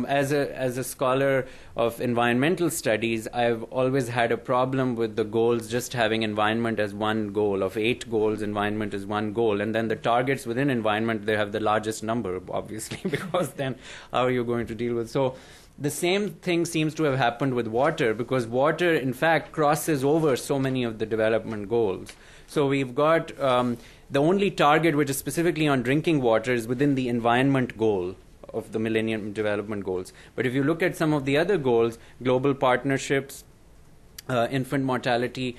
as a scholar of environmental studies, I've always had a problem with the goals just having environment as one goal. Of 8 goals, environment is one goal, and then the targets within environment, they have the largest number, obviously, because then how are you going to deal with so. The same thing seems to have happened with water, because water, in fact, crosses over so many of the development goals. So we've got the only target which is specifically on drinking water is within the environment goal of the Millennium Development Goals. But if you look at some of the other goals, global partnerships, infant mortality,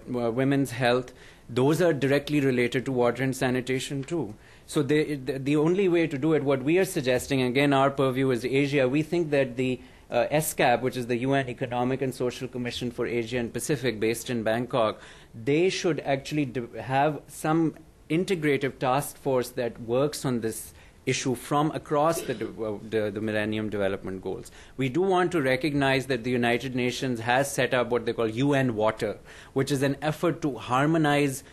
women's health, those are directly related to water and sanitation too. So the only way to do it, what we are suggesting, again, our purview is Asia. We think that the ESCAP, which is the UN Economic and Social Commission for Asia and Pacific, based in Bangkok, they should actually have some integrative task force that works on this issue from across the Millennium Development Goals. We do want to recognize that the United Nations has set up what they call UN Water, which is an effort to harmonize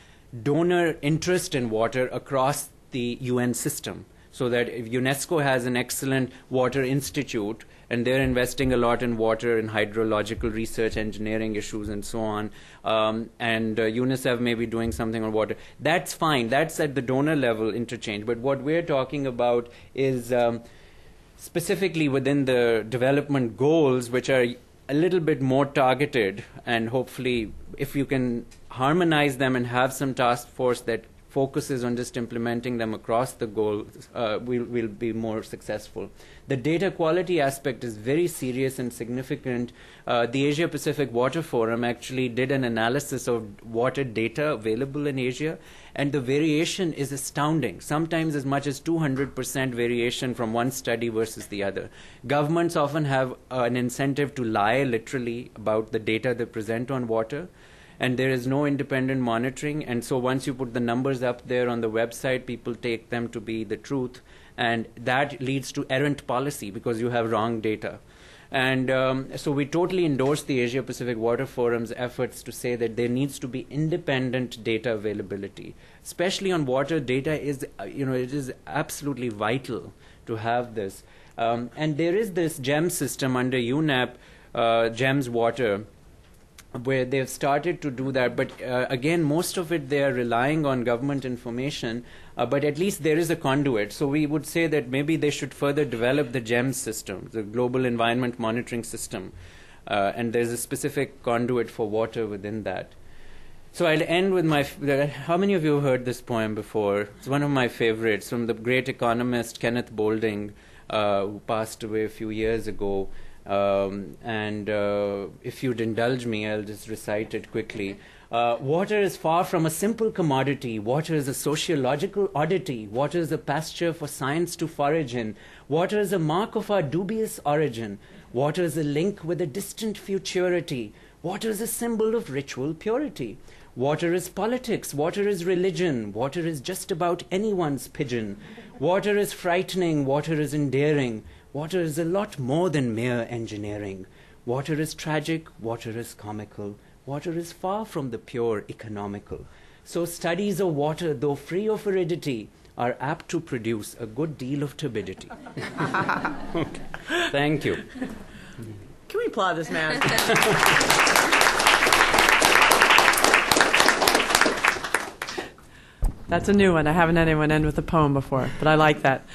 donor interest in water across the UN system, so that if UNESCO has an excellent water institute and they're investing a lot in water and hydrological research, engineering issues and so on, and UNICEF may be doing something on water, that's fine. That's at the donor level interchange. But what we're talking about is specifically within the development goals, which are a little bit more targeted, and hopefully if you can harmonize them and have some task force that focuses on just implementing them across the goals, we'll be more successful. The data quality aspect is very serious and significant. The Asia Pacific Water Forum actually did an analysis of water data available in Asia, and the variation is astounding. Sometimes as much as 200% variation from one study versus the other. Governments often have an incentive to lie literally about the data they present on water, and there is no independent monitoring. And so once you put the numbers up there on the website, people take them to be the truth. And that leads to errant policy because you have wrong data. And so we totally endorse the Asia-Pacific Water Forum's efforts to say that there needs to be independent data availability. Especially on water, data is, it is absolutely vital to have this. And there is this GEM system under UNEP, GEMS Water, where they've started to do that. But again, most of it, they are relying on government information, but at least there is a conduit. So we would say that maybe they should further develop the GEMS system, the Global Environment Monitoring System. And there's a specific conduit for water within that. So I'll end with how many of you have heard this poem before? It's one of my favorites from the great economist Kenneth Boulding, who passed away a few years ago. If you'd indulge me, I'll just recite it quickly. Water is far from a simple commodity. Water is a sociological oddity. Water is a pasture for science to forage in. Water is a mark of our dubious origin. Water is a link with a distant futurity. Water is a symbol of ritual purity. Water is politics. Water is religion. Water is just about anyone's pigeon. Water is frightening. Water is endearing. Water is a lot more than mere engineering. Water is tragic. Water is comical. Water is far from the pure economical. So studies of water, though free of aridity, are apt to produce a good deal of turbidity. Okay. Thank you. Can we applaud this man? That's a new one. I haven't had anyone end with a poem before, but I like that.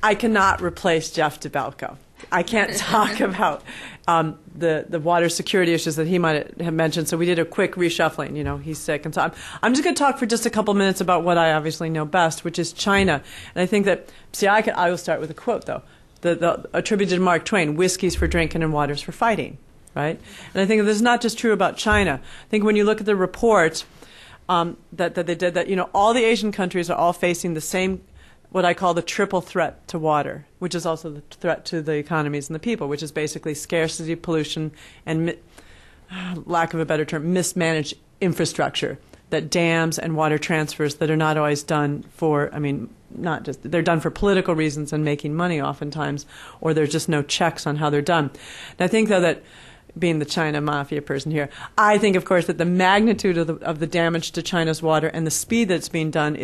I cannot replace Jeff DeBelko. I can't talk about the water security issues that he might have mentioned, so we did a quick reshuffling. He's sick, and so I'm just going to talk for just a couple minutes about what I obviously know best, which is China. And I think that, I will start with a quote, though, attributed to Mark Twain: "Whiskey's for drinking and water's for fighting," right? And I think this is not just true about China. I think when you look at the report that they did, that all the Asian countries are all facing the same, what I call the triple threat to water, which is also the threat to the economies and the people, which is basically scarcity, pollution, and, lack of a better term, mismanaged infrastructure, that dams and water transfers that are not always done for, they're done for political reasons and making money oftentimes, or there's just no checks on how they're done. And I think, though, that being the China mafia person here, I think, of course, that the magnitude of the damage to China's water and the speed that's being done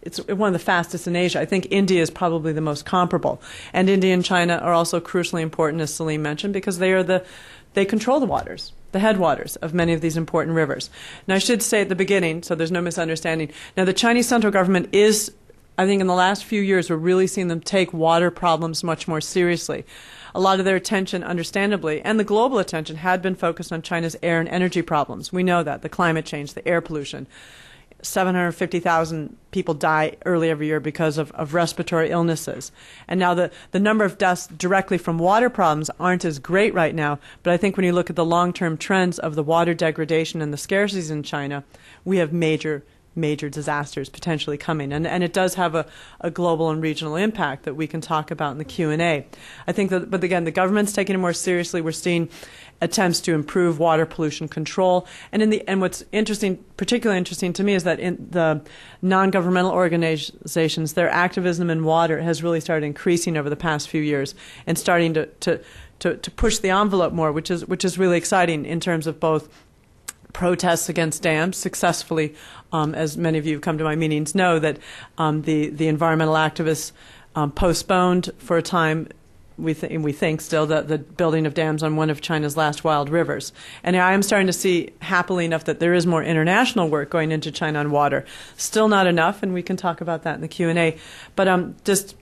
it's one of the fastest in Asia. I think India is probably the most comparable. And India and China are also crucially important, as Salim mentioned, because they control the waters, the headwaters of many of these important rivers. Now, I should say at the beginning, so there's no misunderstanding, now the Chinese central government is, I think in the last few years, we're really seeing them take water problems much more seriously. A lot of their attention, understandably, and the global attention had been focused on China's air and energy problems. We know that, the climate change, the air pollution. 750,000 people die early every year because of respiratory illnesses. And now the number of deaths directly from water problems aren't as great right now, but I think when you look at the long-term trends of the water degradation and the scarcities in China, we have major disasters potentially coming. And it does have a global and regional impact that we can talk about in the Q&A. I think that, but again, the government's taking it more seriously. We're seeing attempts to improve water pollution control. And what's interesting, particularly interesting to me, is that in the non-governmental organizations, their activism in water has really started increasing over the past few years and starting to push the envelope more, which is really exciting in terms of both protests against dams successfully, as many of you who come to my meetings know, that the environmental activists postponed for a time, we think still, the building of dams on one of China's last wild rivers. And I am starting to see, happily enough, that there is more international work going into China on water. Still not enough, and we can talk about that in the Q&A. But just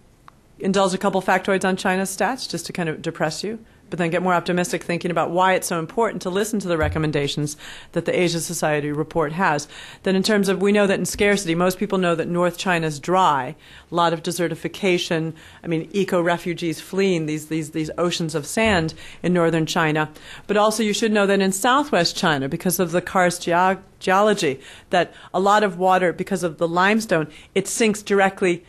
indulge a couple factoids on China's stats, just to kind of depress you, but then get more optimistic thinking about why it's so important to listen to the recommendations that the Asia Society report has. That in terms of, we know that in scarcity, most people know that North China's dry, a lot of desertification, eco-refugees fleeing these oceans of sand in northern China. But also you should know that in southwest China, because of the karst geology, that a lot of water, because of the limestone, it sinks directly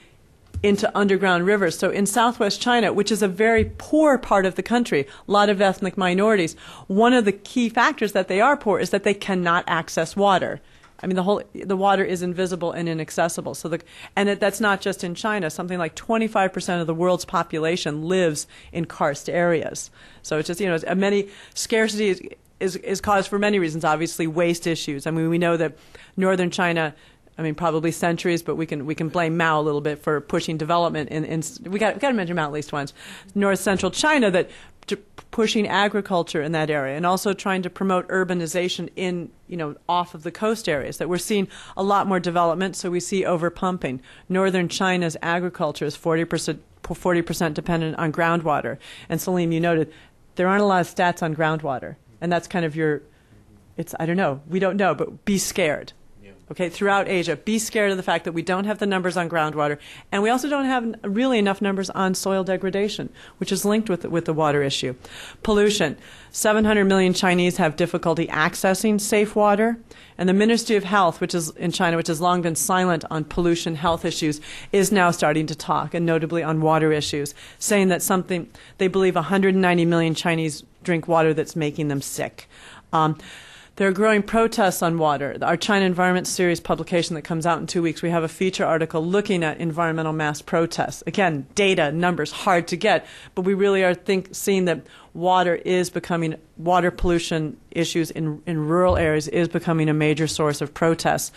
into underground rivers. So in southwest China, which is a very poor part of the country, a lot of ethnic minorities, one of the key factors that they are poor is that they cannot access water. I mean, the water is invisible and inaccessible. So that's not just in China. Something like 25% of the world's population lives in karst areas. So it's just, many scarcity is caused for many reasons. Obviously, waste issues. I mean, we know that northern China, probably centuries, but we can blame Mao a little bit for pushing development. We got to mention Mao at least once. North central China, that pushing agriculture in that area, and also trying to promote urbanization off of the coast areas. That we're seeing a lot more development, so we see overpumping. Northern China's agriculture is 40% dependent on groundwater. And Salim, you noted there aren't a lot of stats on groundwater, and that's kind of I don't know, we don't know, but be scared. Okay, throughout Asia, be scared of the fact that we don't have the numbers on groundwater, and we also don't have really enough numbers on soil degradation, which is linked with the water issue. Pollution. 700 million Chinese have difficulty accessing safe water, and the Ministry of Health, which is in China, which has long been silent on pollution health issues, is now starting to talk, and notably on water issues, saying that they believe 190 million Chinese drink water that's making them sick. There are growing protests on water. Our China Environment Series publication that comes out in 2 weeks, we have a feature article looking at environmental mass protests. Again, data, numbers, hard to get, but we really are seeing that water pollution issues in rural areas is becoming a major source of protests.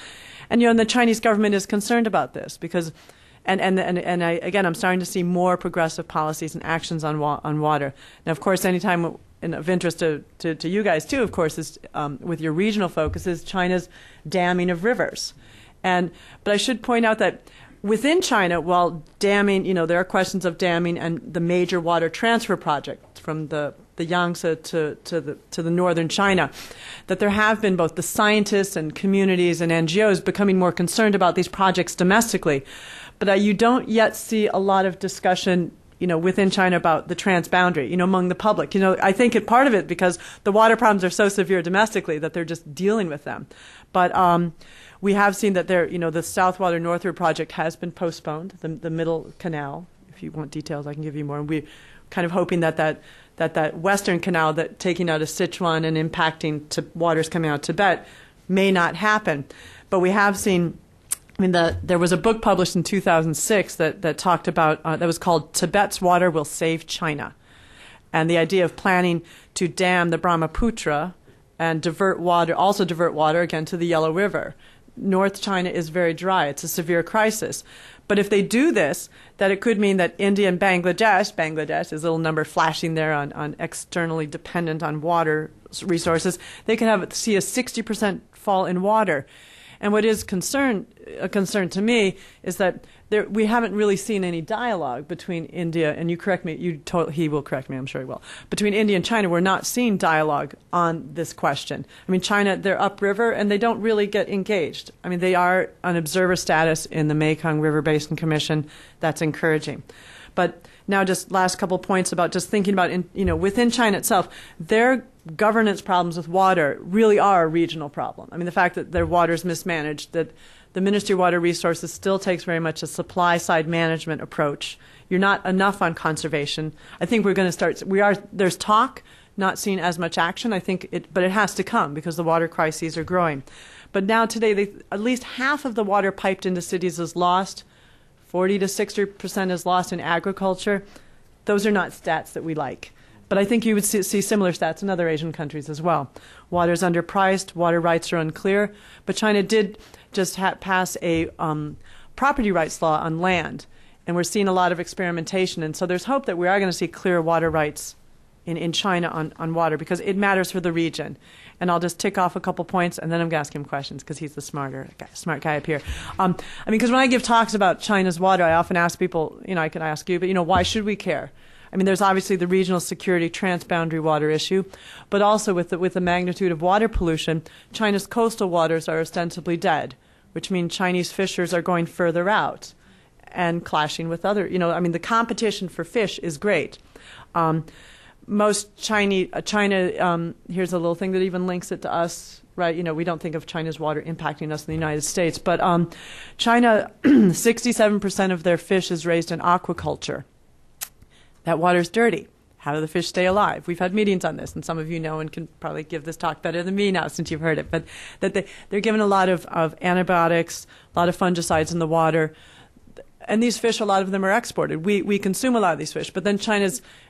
And the Chinese government is concerned about this because, I'm starting to see more progressive policies and actions on water. Now, of course, anytime and of interest to you guys too, of course, is with your regional focus, is China's damming of rivers. But I should point out that within China, while damming, there are questions of damming and the major water transfer project from the Yangtze to the northern China, that there have been both the scientists and communities and NGOs becoming more concerned about these projects domestically. But you don't yet see a lot of discussion within China about the transboundary, among the public. I think part of it because the water problems are so severe domestically that they're just dealing with them. But we have seen that the Southwater Northward project has been postponed, the Middle Canal. If you want details, I can give you more. And we're kind of hoping that Western Canal that taking out of Sichuan and impacting waters coming out of Tibet may not happen. But we have seen. There was a book published in 2006 that talked about, that was called Tibet's Water Will Save China. And the idea of planning to dam the Brahmaputra and divert water again to the Yellow River. North China is very dry. It's a severe crisis. But if they do this, that it could mean that India and Bangladesh is a little number flashing there on externally dependent on water resources, they can see a 60% fall in water. And what is a concern to me is that we haven't really seen any dialogue between India, and you correct me, he will correct me, I'm sure he will. Between India and China, we're not seeing dialogue on this question. China, they're upriver, and they don't really get engaged. They are on observer status in the Mekong River Basin Commission. That's encouraging. But now just last couple points about just thinking about, within China itself, their governance problems with water really are a regional problem. The fact that their water is mismanaged, that the Ministry of Water Resources still takes very much a supply-side management approach. You're not enough on conservation. I think we're going to there's talk, not seeing as much action, but it has to come because the water crises are growing. But now today, at least half of the water piped into cities is lost. 40 to 60% is lost in agriculture. Those are not stats that we like. But I think you would see similar stats in other Asian countries as well. Water is underpriced, water rights are unclear, but China did just pass a property rights law on land, and we're seeing a lot of experimentation, and so there's hope that we are going to see clear water rights in China on water because it matters for the region. And I'll just tick off a couple points, and then I'm going to ask him questions because he's the smart guy up here. Because when I give talks about China's water, I often ask people, I can ask you, but why should we care? There's obviously the regional security transboundary water issue, but also with the magnitude of water pollution, China's coastal waters are ostensibly dead, which means Chinese fishers are going further out and clashing with other, the competition for fish is great. Most China, here's a little thing that even links it to us, right? We don't think of China's water impacting us in the United States, but China, 67% of their fish is raised in aquaculture. That water's dirty. how do the fish stay alive? We've had meetings on this, and some of you know and can probably give this talk better than me now since you've heard it, but that they're given a lot of antibiotics, a lot of fungicides in the water. And these fish, a lot of them are exported. We consume a lot of these fish, but then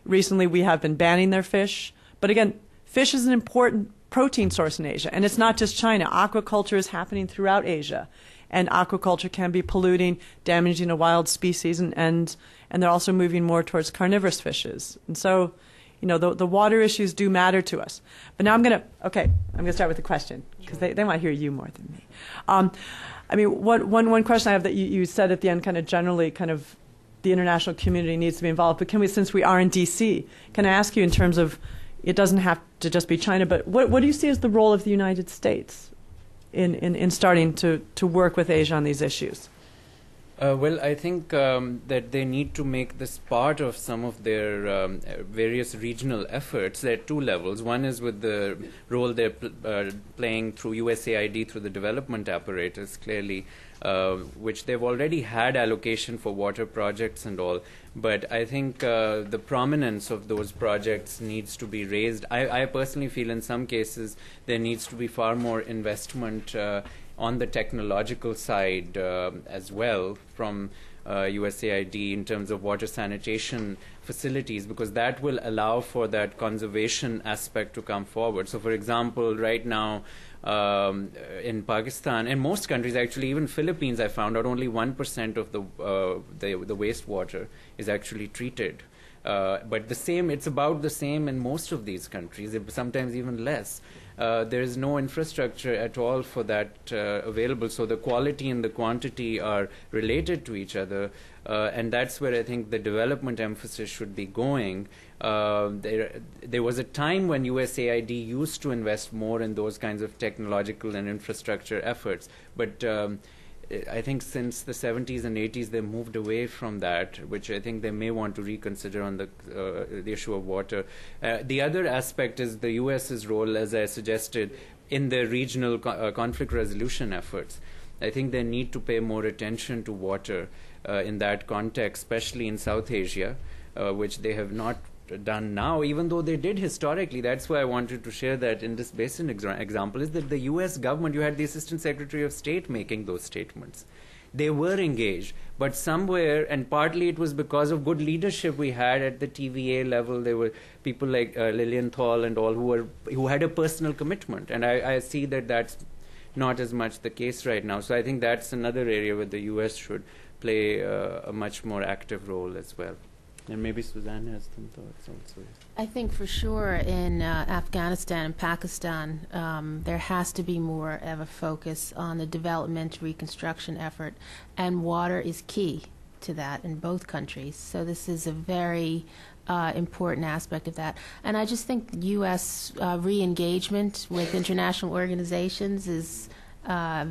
recently we have been banning their fish. But again, fish is an important protein source in Asia, and it's not just China. Aquaculture is happening throughout Asia, and aquaculture can be polluting, damaging a wild species, and they're also moving more towards carnivorous fishes. And so, the water issues do matter to us. But now I'm going to start with a question, because they want to hear you more than me. One question I have that you said at the end, kind of generally, kind of the international community needs to be involved. But since we are in D.C., can I ask you in terms of, it doesn't have to just be China, but what do you see as the role of the United States in starting to work with Asia on these issues? Well, I think that they need to make this part of some of their various regional efforts. There are two levels. One is with the role they're playing through USAID, through the development apparatus, clearly, which they've already had allocation for water projects and all. But I think the prominence of those projects needs to be raised. I personally feel in some cases there needs to be far more investment on the technological side as well from USAID in terms of water sanitation facilities, because that will allow for that conservation aspect to come forward. So, for example, right now in Pakistan, and most countries actually, even Philippines, I found out only 1% of the wastewater is actually treated. But it's about the same in most of these countries, sometimes even less. There is no infrastructure at all for that available, so the quality and the quantity are related to each other, and that's where I think the development emphasis should be going. There was a time when USAID used to invest more in those kinds of technological and infrastructure efforts, but I think since the 70s and 80s they moved away from that, which I think they may want to reconsider on the issue of water. The other aspect is the US's role, as I suggested, in the regional conflict resolution efforts. I think they need to pay more attention to water in that context, especially in South Asia, which they have not done now, even though they did historically. That's why I wanted to share that Indus Basin example, is that the US government, you had the Assistant Secretary of State making those statements. They were engaged, but somewhere, and partly it was because of good leadership we had at the TVA level. There were people like Lilienthal and all who had a personal commitment, and I see that that's not as much the case right now. So I think that's another area where the US should play a much more active role as well. And maybe Suzanne has some thoughts also. I think for sure in Afghanistan and Pakistan, there has to be more of a focus on the development reconstruction effort, and water is key to that in both countries. So this is a very important aspect of that. And I just think U.S. re-engagement with international organizations is we're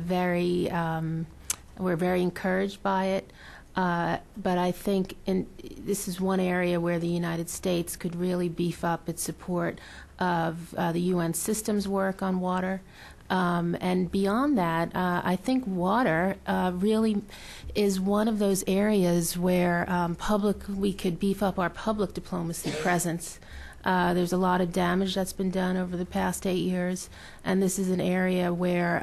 very encouraged by it. But I think this is one area where the United States could really beef up its support of the UN system's work on water. And beyond that, I think water really is one of those areas where we could beef up our public diplomacy presence. There's a lot of damage that's been done over the past 8 years, and this is an area where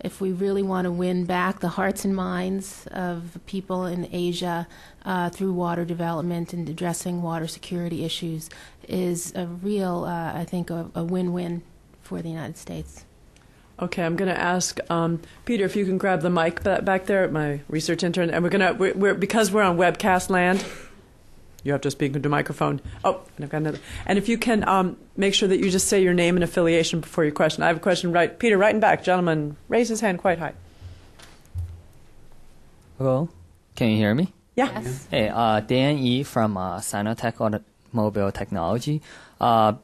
if we really want to win back the hearts and minds of people in Asia through water development and addressing water security issues, is a real, I think, a win-win for the United States. Okay, I'm going to ask Peter if you can grab the mic back there, my research intern, and because we're on webcast land, you have to speak into the microphone. Oh, and I've got another. And if you can make sure that you just say your name and affiliation before your question. I have a question Peter, right in back. Gentleman, raise his hand quite high. Hello, can you hear me? Yeah. Yes. Hey, Dan Yi from Sinotech Automobile Technology.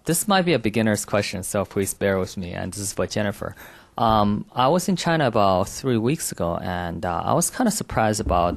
This might be a beginner's question, so please bear with me. And this is for Jennifer. I was in China about 3 weeks ago, and I was kind of surprised about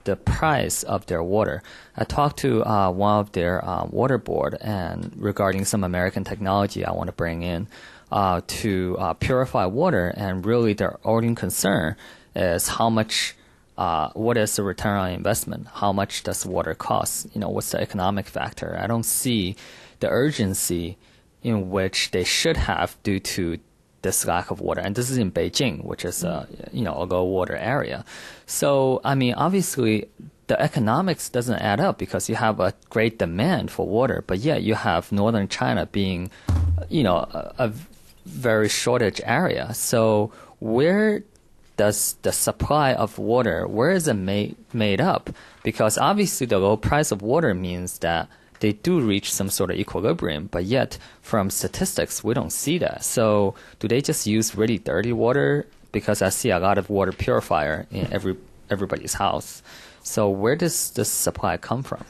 the price of their water. I talked to one of their water board and regarding some American technology I want to bring in to purify water, and really their only concern is how much what is the return on investment? How much does water cost? What's the economic factor? I don't see the urgency in which they should have due to this lack of water. And this is in Beijing, which is a low water area. So, obviously, the economics doesn't add up because you have a great demand for water, but yet you have northern China being, a very shortage area. So where does the supply of water, where is it made up? Because obviously the low price of water means that they do reach some sort of equilibrium, but yet from statistics, we don't see that. So do they just use really dirty water? Because I see a lot of water purifier in everybody's house. So where does this supply come from?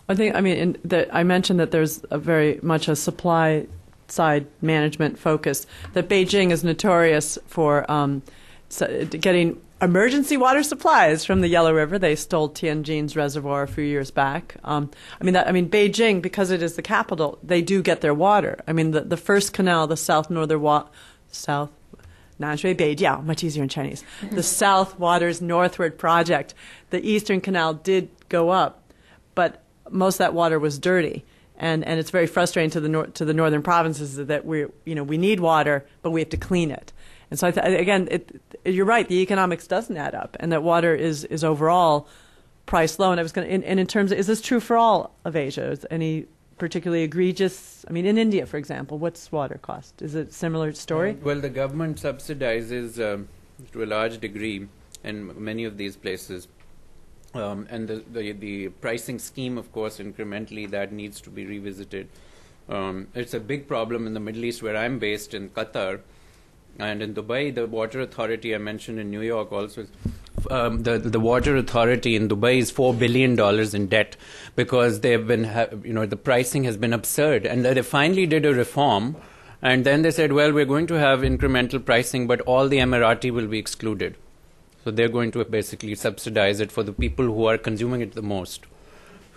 I mentioned that there's a very much a supply side management focus, that Beijing is notorious for getting emergency water supplies from the Yellow River. They stole Tianjin's reservoir a few years back. Beijing, because it is the capital, they do get their water. The first canal, the much easier in Chinese. The South Waters Northward project, the Eastern Canal did go up, but most of that water was dirty. And it's very frustrating to the northern provinces that we need water, but we have to clean it. And so you're right. The economics doesn't add up, and that water is overall priced low. And in terms of, is this true for all of Asia? Is any particularly egregious? In India, for example, what's water cost? Is it a similar story? Well, the government subsidizes to a large degree in many of these places. And the pricing scheme, of course, incrementally, that needs to be revisited. It's a big problem in the Middle East, where I'm based, in Qatar. And in Dubai, the water authority, I mentioned in New York also, the water authority in Dubai is $4 billion in debt because they've been, the pricing has been absurd. And they finally did a reform, and then they said, well, we're going to have incremental pricing, but all the Emirati will be excluded. So they're going to basically subsidize it for the people who are consuming it the most.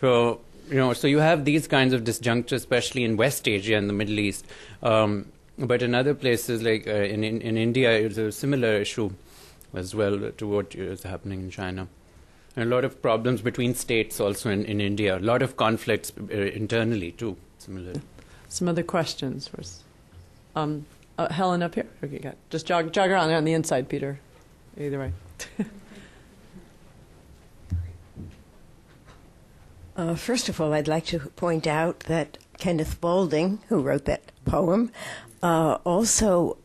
So, so you have these kinds of disjuncture, especially in West Asia and the Middle East. But in other places, like in India, it's a similar issue as well to what is happening in China. And a lot of problems between states also in India. A lot of conflicts internally, too, similarly. Some other questions first. Helen up here. Okay, just jog around there on the inside, Peter. Either way. First of all, I'd like to point out that Kenneth Boulding, who wrote that poem, also,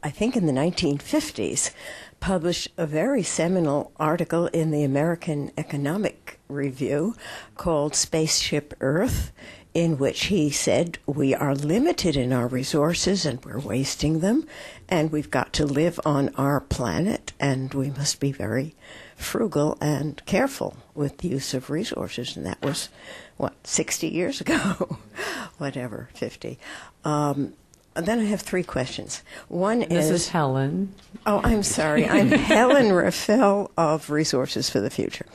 I think in the 1950s, published a very seminal article in the American Economic Review called Spaceship Earth, in which he said, we are limited in our resources and we're wasting them, and we've got to live on our planet, and we must be very frugal and careful with the use of resources. And that was, 60 years ago? Whatever, 50. And then I have three questions. One is... This is Helen. Oh, I'm sorry. I'm Helen Raffel of Resources for the Future.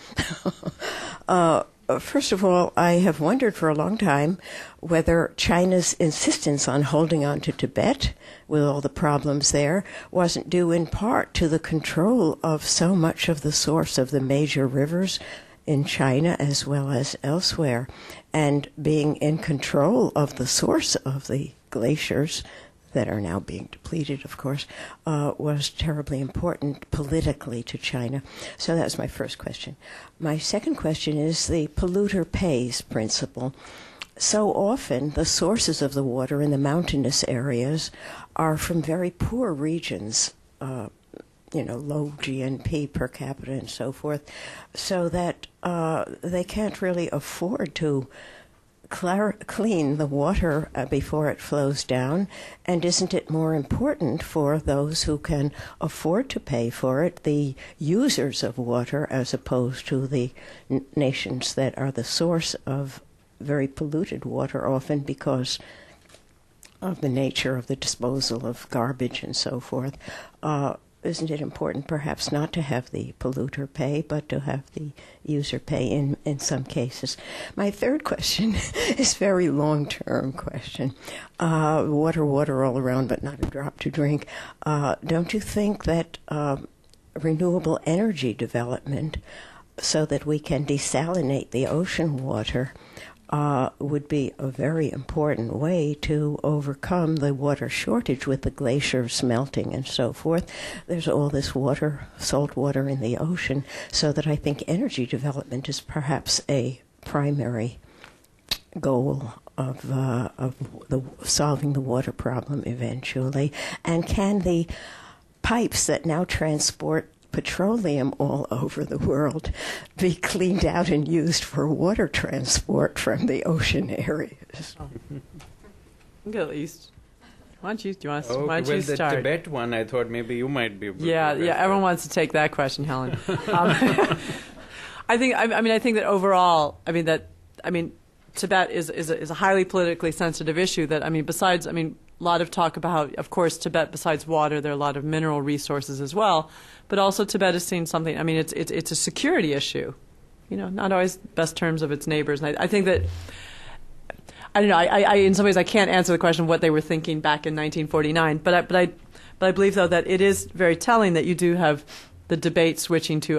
First of all, I have wondered for a long time whether China's insistence on holding on to Tibet, with all the problems there, wasn't due in part to the control of so much of the source of the major rivers in China as well as elsewhere. And being in control of the source of the glaciers that are now being depleted, of course, was terribly important politically to China. So that's my first question. My second question is the polluter pays principle. So often the sources of the water in the mountainous areas are from very poor regions, low GNP per capita and so forth, so that they can't really afford to clean the water before it flows down. And isn't it more important for those who can afford to pay for it, the users of water, as opposed to the nations that are the source of very polluted water, often because of the nature of the disposal of garbage and so forth? Isn't it important perhaps not to have the polluter pay, but to have the user pay in some cases? My third question is a very long-term question. Water all around, but not a drop to drink. Don't you think that renewable energy development so that we can desalinate the ocean water would be a very important way to overcome the water shortage with the glaciers melting and so forth. There's all this water, salt water in the ocean, so that I think energy development is perhaps a primary goal of solving the water problem eventually. And can the pipes that now transport petroleum all over the world be cleaned out and used for water transport from the ocean areas? Go at least. Why don't you start? The Tibet one, I thought maybe you might be able to everyone wants to take that question, Helen. I think that overall, Tibet is a highly politically sensitive issue that, besides, a lot of talk about, of course, Tibet, besides water, there are a lot of mineral resources as well, but also Tibet is seen something, it's a security issue, not always best terms of its neighbors. And I think that, I don't know, I in some ways I can't answer the question of what they were thinking back in 1949, but I believe, though, that it is very telling that you do have the debate switching to,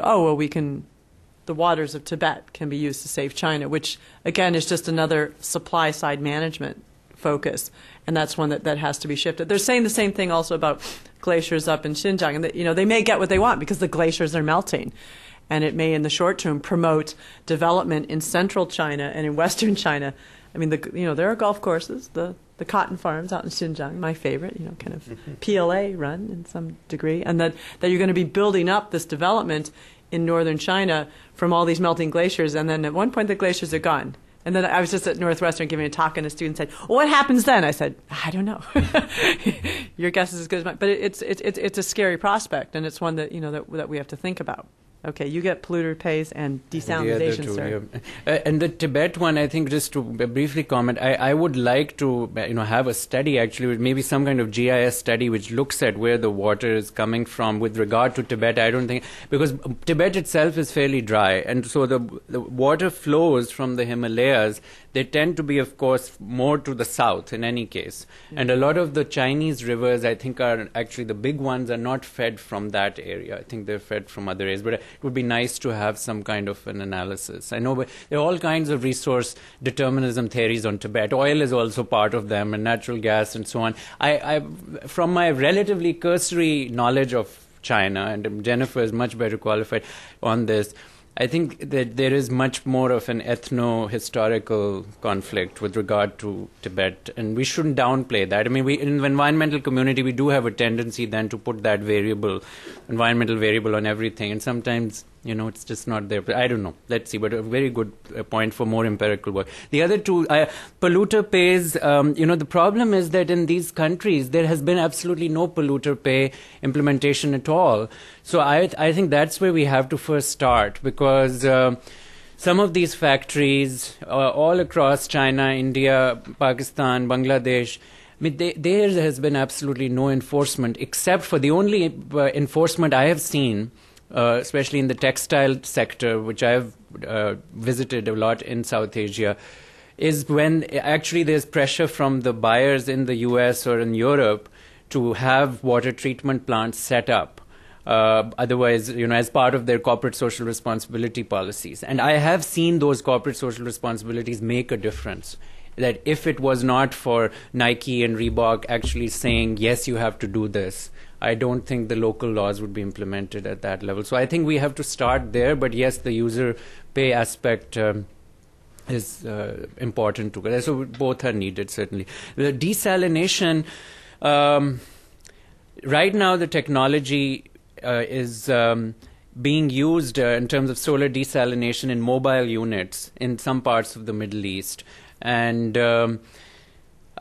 the waters of Tibet can be used to save China, which, again, is just another supply-side management focus, and that's one that has to be shifted. They're saying the same thing also about glaciers up in Xinjiang, and that, they may get what they want because the glaciers are melting, and it may, in the short term, promote development in central China and in western China. There are golf courses, the cotton farms out in Xinjiang, my favorite, kind of PLA run in some degree, and that you're going to be building up this development in northern China from all these melting glaciers, and then at one point the glaciers are gone. And then I was just at Northwestern giving a talk, and a student said, "Well, what happens then?" I said, "I don't know." Your guess is as good as mine. But it's a scary prospect, and it's one that that we have to think about. Okay, you get polluter pays and desalinization, sir. And the Tibet one, I think, just to briefly comment, I would like to have a study, actually, maybe some kind of GIS study which looks at where the water is coming from with regard to Tibet. I don't think, because Tibet itself is fairly dry, and so the water flows from the Himalayas. They tend to be, of course, more to the south in any case. Yeah. And a lot of the Chinese rivers, I think, are actually the big ones are not fed from that area. I think they're fed from other areas. But it would be nice to have some kind of an analysis. I know there are all kinds of resource determinism theories on Tibet. Oil is also part of them, and natural gas and so on. I from my relatively cursory knowledge of China, and Jennifer is much better qualified on this, I think that there is much more of an ethno-historical conflict with regard to Tibet, and we shouldn't downplay that. We in the environmental community, we do have a tendency then to put that environmental variable on everything, and sometimes, it's just not there. But I don't know. Let's see. But a very good point for more empirical work. The other two, polluter pays, the problem is that in these countries, there has been absolutely no polluter pay implementation at all. So I think that's where we have to first start, because some of these factories all across China, India, Pakistan, Bangladesh, there has been absolutely no enforcement, except for the only enforcement I have seen, especially in the textile sector, which I have visited a lot in South Asia, is when actually there's pressure from the buyers in the US or in Europe to have water treatment plants set up. Otherwise, as part of their corporate social responsibility policies. And I have seen those corporate social responsibilities make a difference. That if it was not for Nike and Reebok actually saying, yes, you have to do this, I don't think the local laws would be implemented at that level. So I think we have to start there. But yes, the user pay aspect is important too. So both are needed, certainly. The desalination, right now the technology is being used in terms of solar desalination in mobile units in some parts of the Middle East. And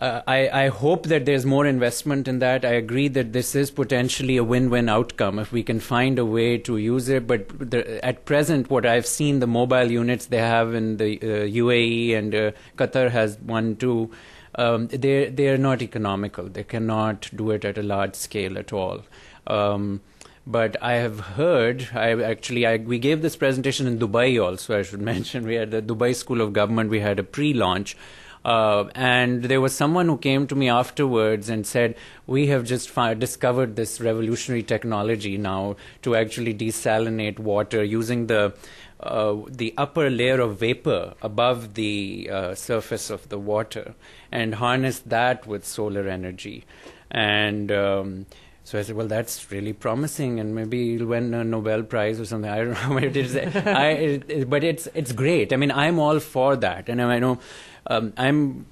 I hope that there's more investment in that. I agree that this is potentially a win-win outcome if we can find a way to use it. But at present, what I've seen, the mobile units they have in the UAE and Qatar has one too, they are not economical. They cannot do it at a large scale at all. But I have heard, we gave this presentation in Dubai also, I should mention. We had the Dubai School of Government, we had a pre-launch And there was someone who came to me afterwards and said, we have just discovered this revolutionary technology now to actually desalinate water using the upper layer of vapor above the surface of the water and harness that with solar energy. And so I said, well, that's really promising, and maybe you'll win a Nobel Prize or something. I don't know what it is. But it's great. I mean, I'm all for that. And I know I'm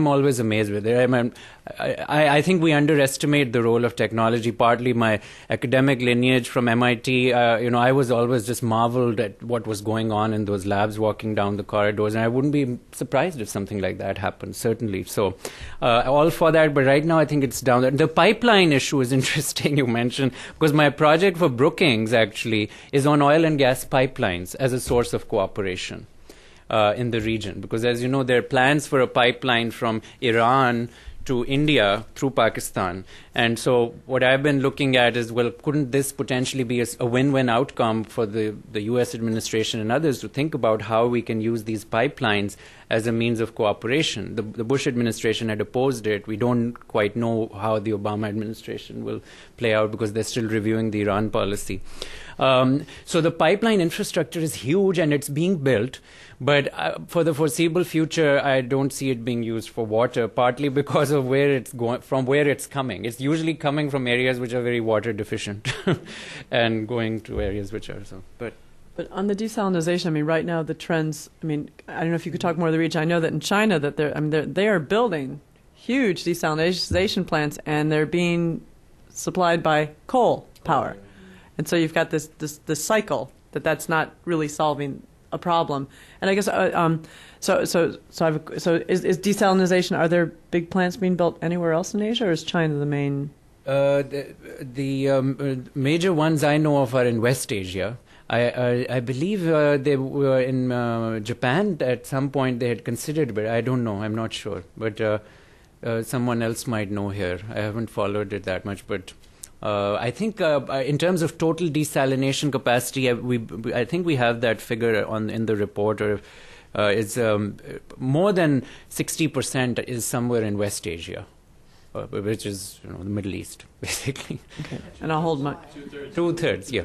always amazed with it. I think we underestimate the role of technology. Partly my academic lineage from MIT, I was always just marveled at what was going on in those labs, walking down the corridors, and I wouldn't be surprised if something like that happened, certainly. So all for that, but right now I think it's down there. The pipeline issue is interesting, you mentioned, because my project for Brookings actually is on oil and gas pipelines as a source of cooperation in the region. Because as you know, there are plans for a pipeline from Iran to India through Pakistan. And so what I've been looking at is, well, couldn't this potentially be a win-win outcome for the U.S. administration and others to think about how we can use these pipelines as a means of cooperation? The Bush administration had opposed it. We don't quite know how the Obama administration will play out because they're still reviewing the Iran policy. So the pipeline infrastructure is huge and it's being built. But for the foreseeable future, I don't see it being used for water, partly because of where it's going, from where it's coming. It's usually coming from areas which are very water deficient and going to areas which are so. But on the desalinization, I mean, right now the trends, I mean, I don't know if you could talk more of the region. I know that in China that they are building huge desalination plants and they're being supplied by coal power. And so you've got this cycle that's not really solving a problem. And I guess so is desalinization, are there big plants being built anywhere else in Asia, or is China the main? The major ones I know of are in West Asia. I believe they were in Japan at some point. They had considered, but I don't know. I'm not sure. But someone else might know here. I haven't followed it that much, but. I think in terms of total desalination capacity, I think we have that figure in the report. Or it's more than 60% is somewhere in West Asia, which is the Middle East, basically. Okay. And I'll hold my two-thirds, yeah.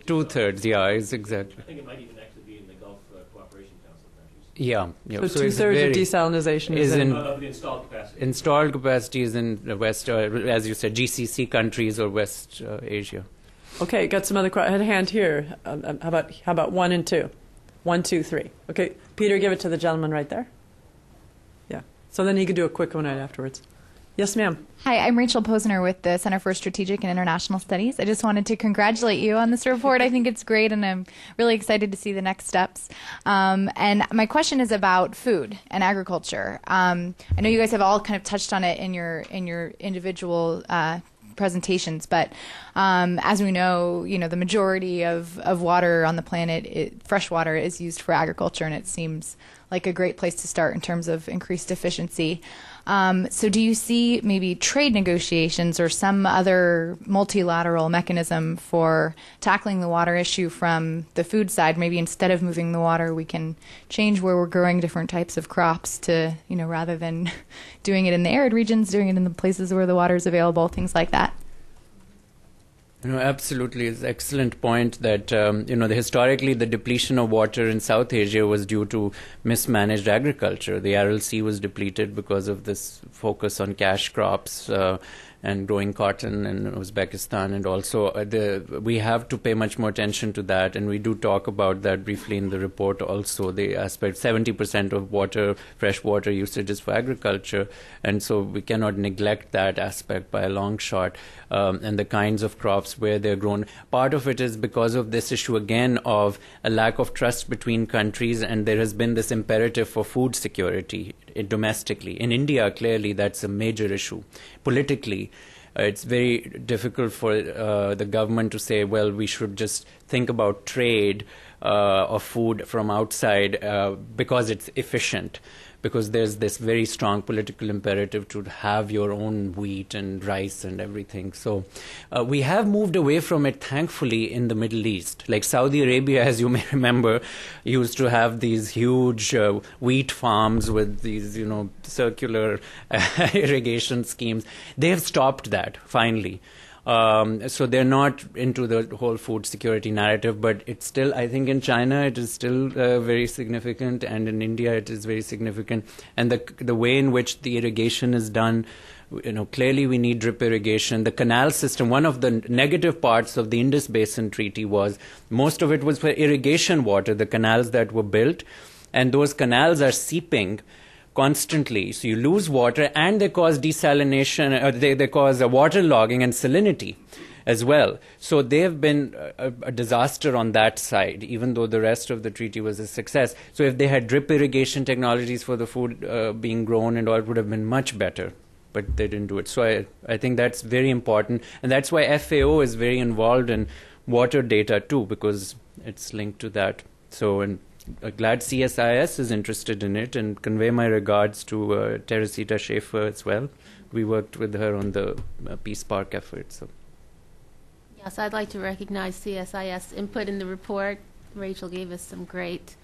Two-thirds, yeah, is exactly. I think it might even actually be in the Gulf Cooperation Council countries. Yeah. So two-thirds of desalinization is in the installed capacity. Installed capacity is in the West, as you said, GCC countries or West Asia. Okay, got some other questions. I had a hand here. How about 1 and 2? 1, 2, 3. Okay, Peter, give it to the gentleman right there. Yeah. So then he could do a quick one right afterwards. Yes, ma'am. Hi, I'm Rachel Posner with the Center for Strategic and International Studies. I just wanted to congratulate you on this report. I think it's great, and I'm really excited to see the next steps. And my question is about food and agriculture. I know you guys have all kind of touched on it in your individual presentations, but as we know, the majority of water on the planet, fresh water, is used for agriculture, and it seems like a great place to start in terms of increased efficiency. So do you see maybe trade negotiations or some other multilateral mechanism for tackling the water issue from the food side? Maybe instead of moving the water, we can change where we're growing different types of crops to, rather than doing it in the arid regions, doing it in the places where the water is available, things like that. Absolutely. It's an excellent point that, historically the depletion of water in South Asia was due to mismanaged agriculture. The Aral Sea was depleted because of this focus on cash crops and growing cotton in Uzbekistan. And also we have to pay much more attention to that. And we do talk about that briefly in the report also. The aspect, 70% of fresh water usage is for agriculture. And so we cannot neglect that aspect by a long shot. And the kinds of crops where they're grown. Part of it is because of this issue, again, of a lack of trust between countries, and there has been this imperative for food security domestically. In India, clearly, that's a major issue. Politically, it's very difficult for the government to say, well, we should just think about trade of food from outside because it's efficient, because there's this very strong political imperative to have your own wheat and rice and everything. So we have moved away from it, thankfully, in the Middle East. Like Saudi Arabia, as you may remember, used to have these huge wheat farms with these, circular irrigation schemes. They have stopped that, finally. So they're not into the whole food security narrative, but it's still, I think in China it is still very significant, and in India it is very significant. And the way in which the irrigation is done, clearly we need drip irrigation. The canal system, one of the negative parts of the Indus Basin Treaty was most of it was for irrigation water, the canals that were built, and those canals are seeping constantly, so you lose water, and they cause desalination, they cause waterlogging and salinity as well. So they have been a disaster on that side, even though the rest of the treaty was a success. So if they had drip irrigation technologies for the food being grown and all, it would have been much better, but they didn't do it. So I think that's very important, and that's why FAO is very involved in water data too, because it's linked to that. So, and glad CSIS is interested in it, and convey my regards to Teresita Schaefer as well. We worked with her on the Peace Park effort. So. Yes, I'd like to recognize CSIS input in the report. Rachel gave us some great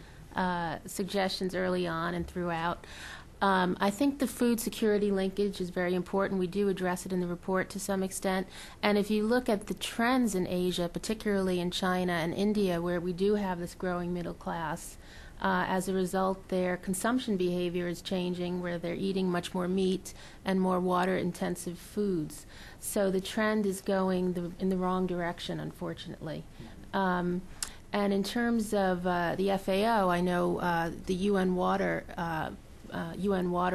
suggestions early on and throughout. I think the food security linkage is very important. We do address it in the report to some extent. And if you look at the trends in Asia, particularly in China and India, where we do have this growing middle class, as a result, their consumption behavior is changing, where they're eating much more meat and more water-intensive foods. So the trend is going in the wrong direction, unfortunately. And in terms of the FAO, I know the UN Water,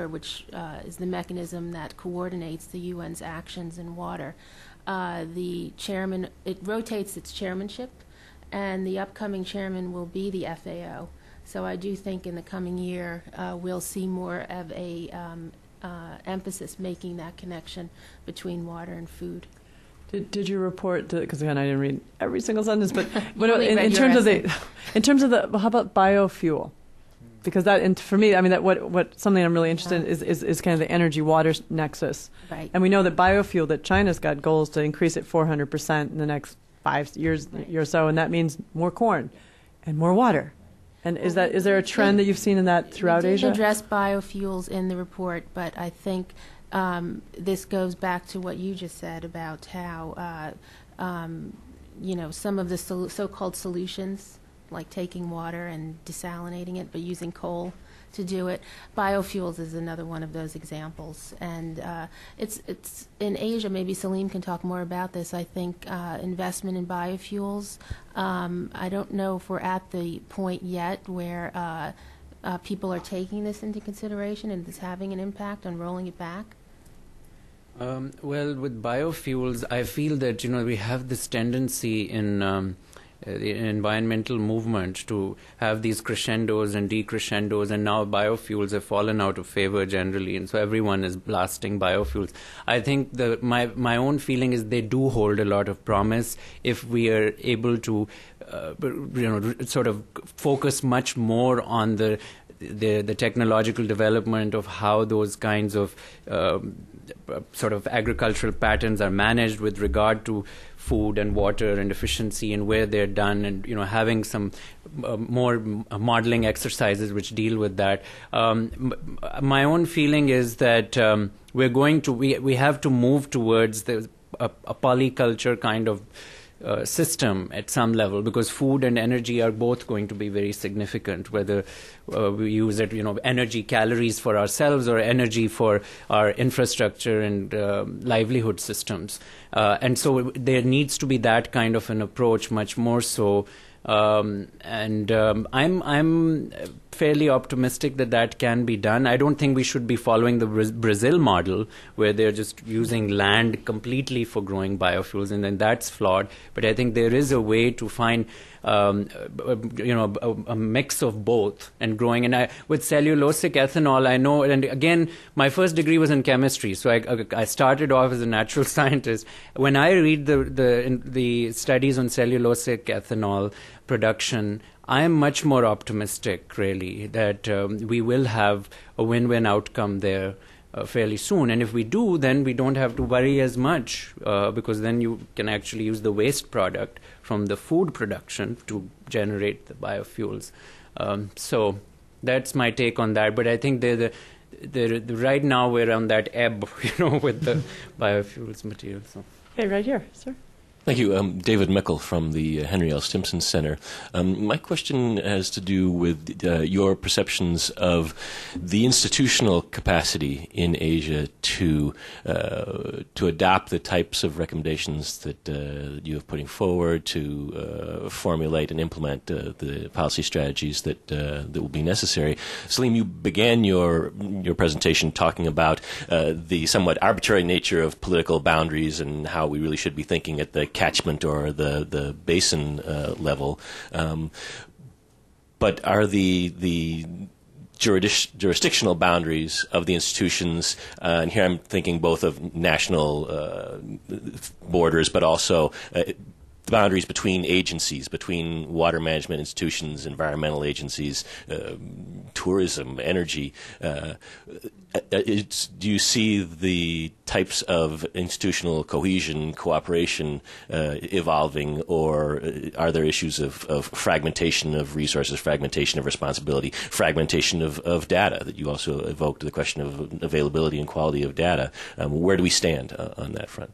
which is the mechanism that coordinates the UN's actions in water. The chairman, it rotates its chairmanship, and the upcoming chairman will be the FAO. So I do think in the coming year we'll see more of a emphasis making that connection between water and food. Did you report? Because again, I didn't read every single sentence, but in terms of the how about biofuel? Because that, and for me, I mean, that what something I'm really interested in is kind of the energy-water nexus. Right. And we know that biofuel, that China's got goals to increase it 400% in the next 5 years or so, and that means more corn and more water. And is there a trend that you've seen in that throughout Asia? We did address biofuels in the report, but I think this goes back to what you just said about how some of the so-called solutions, like taking water and desalinating it, but using coal to do it. Biofuels is another one of those examples. And it's in Asia, maybe Salim can talk more about this, I think investment in biofuels, I don't know if we're at the point yet where people are taking this into consideration and it's having an impact on rolling it back. Well, with biofuels, I feel that, we have this tendency in the environmental movement to have these crescendos and decrescendos, and now biofuels have fallen out of favor generally, and so everyone is blasting biofuels. I think my own feeling is they do hold a lot of promise if we are able to sort of focus much more on the technological development of how those kinds of sort of agricultural patterns are managed with regard to food and water and efficiency and where they're done, and having some more modeling exercises which deal with that. My own feeling is that we have to move towards a polyculture kind of system at some level, because food and energy are both going to be very significant, whether we use it, energy calories for ourselves or energy for our infrastructure and livelihood systems. And so there needs to be that kind of an approach much more so. I'm fairly optimistic that can be done. I don't think we should be following the Brazil model where they're just using land completely for growing biofuels, and then that's flawed. But I think there is a way to find a mix of both and growing. And with cellulosic ethanol, I know, and again, my first degree was in chemistry, so I started off as a natural scientist. When I read the studies on cellulosic ethanol production, I am much more optimistic, really, that we will have a win-win outcome there fairly soon. And if we do, then we don't have to worry as much because then you can actually use the waste product from the food production to generate the biofuels. So that's my take on that. But I think right now we're on that ebb, with the biofuels material. So. Okay, right here, sir. Thank you. David Mickel from the Henry L. Stimson Center. My question has to do with your perceptions of the institutional capacity in Asia to adopt the types of recommendations that you have putting forward, to formulate and implement the policy strategies that will be necessary. Salim, you began your presentation talking about the somewhat arbitrary nature of political boundaries and how we really should be thinking at the catchment or the basin level, but are the jurisdictional boundaries of the institutions, and here I'm thinking both of national borders, but also the boundaries between agencies, between water management institutions, environmental agencies, tourism, energy. Do you see the types of institutional cohesion, cooperation evolving, or are there issues of fragmentation of resources, fragmentation of responsibility, fragmentation of data that you also evoked, the question of availability and quality of data? Where do we stand on that front?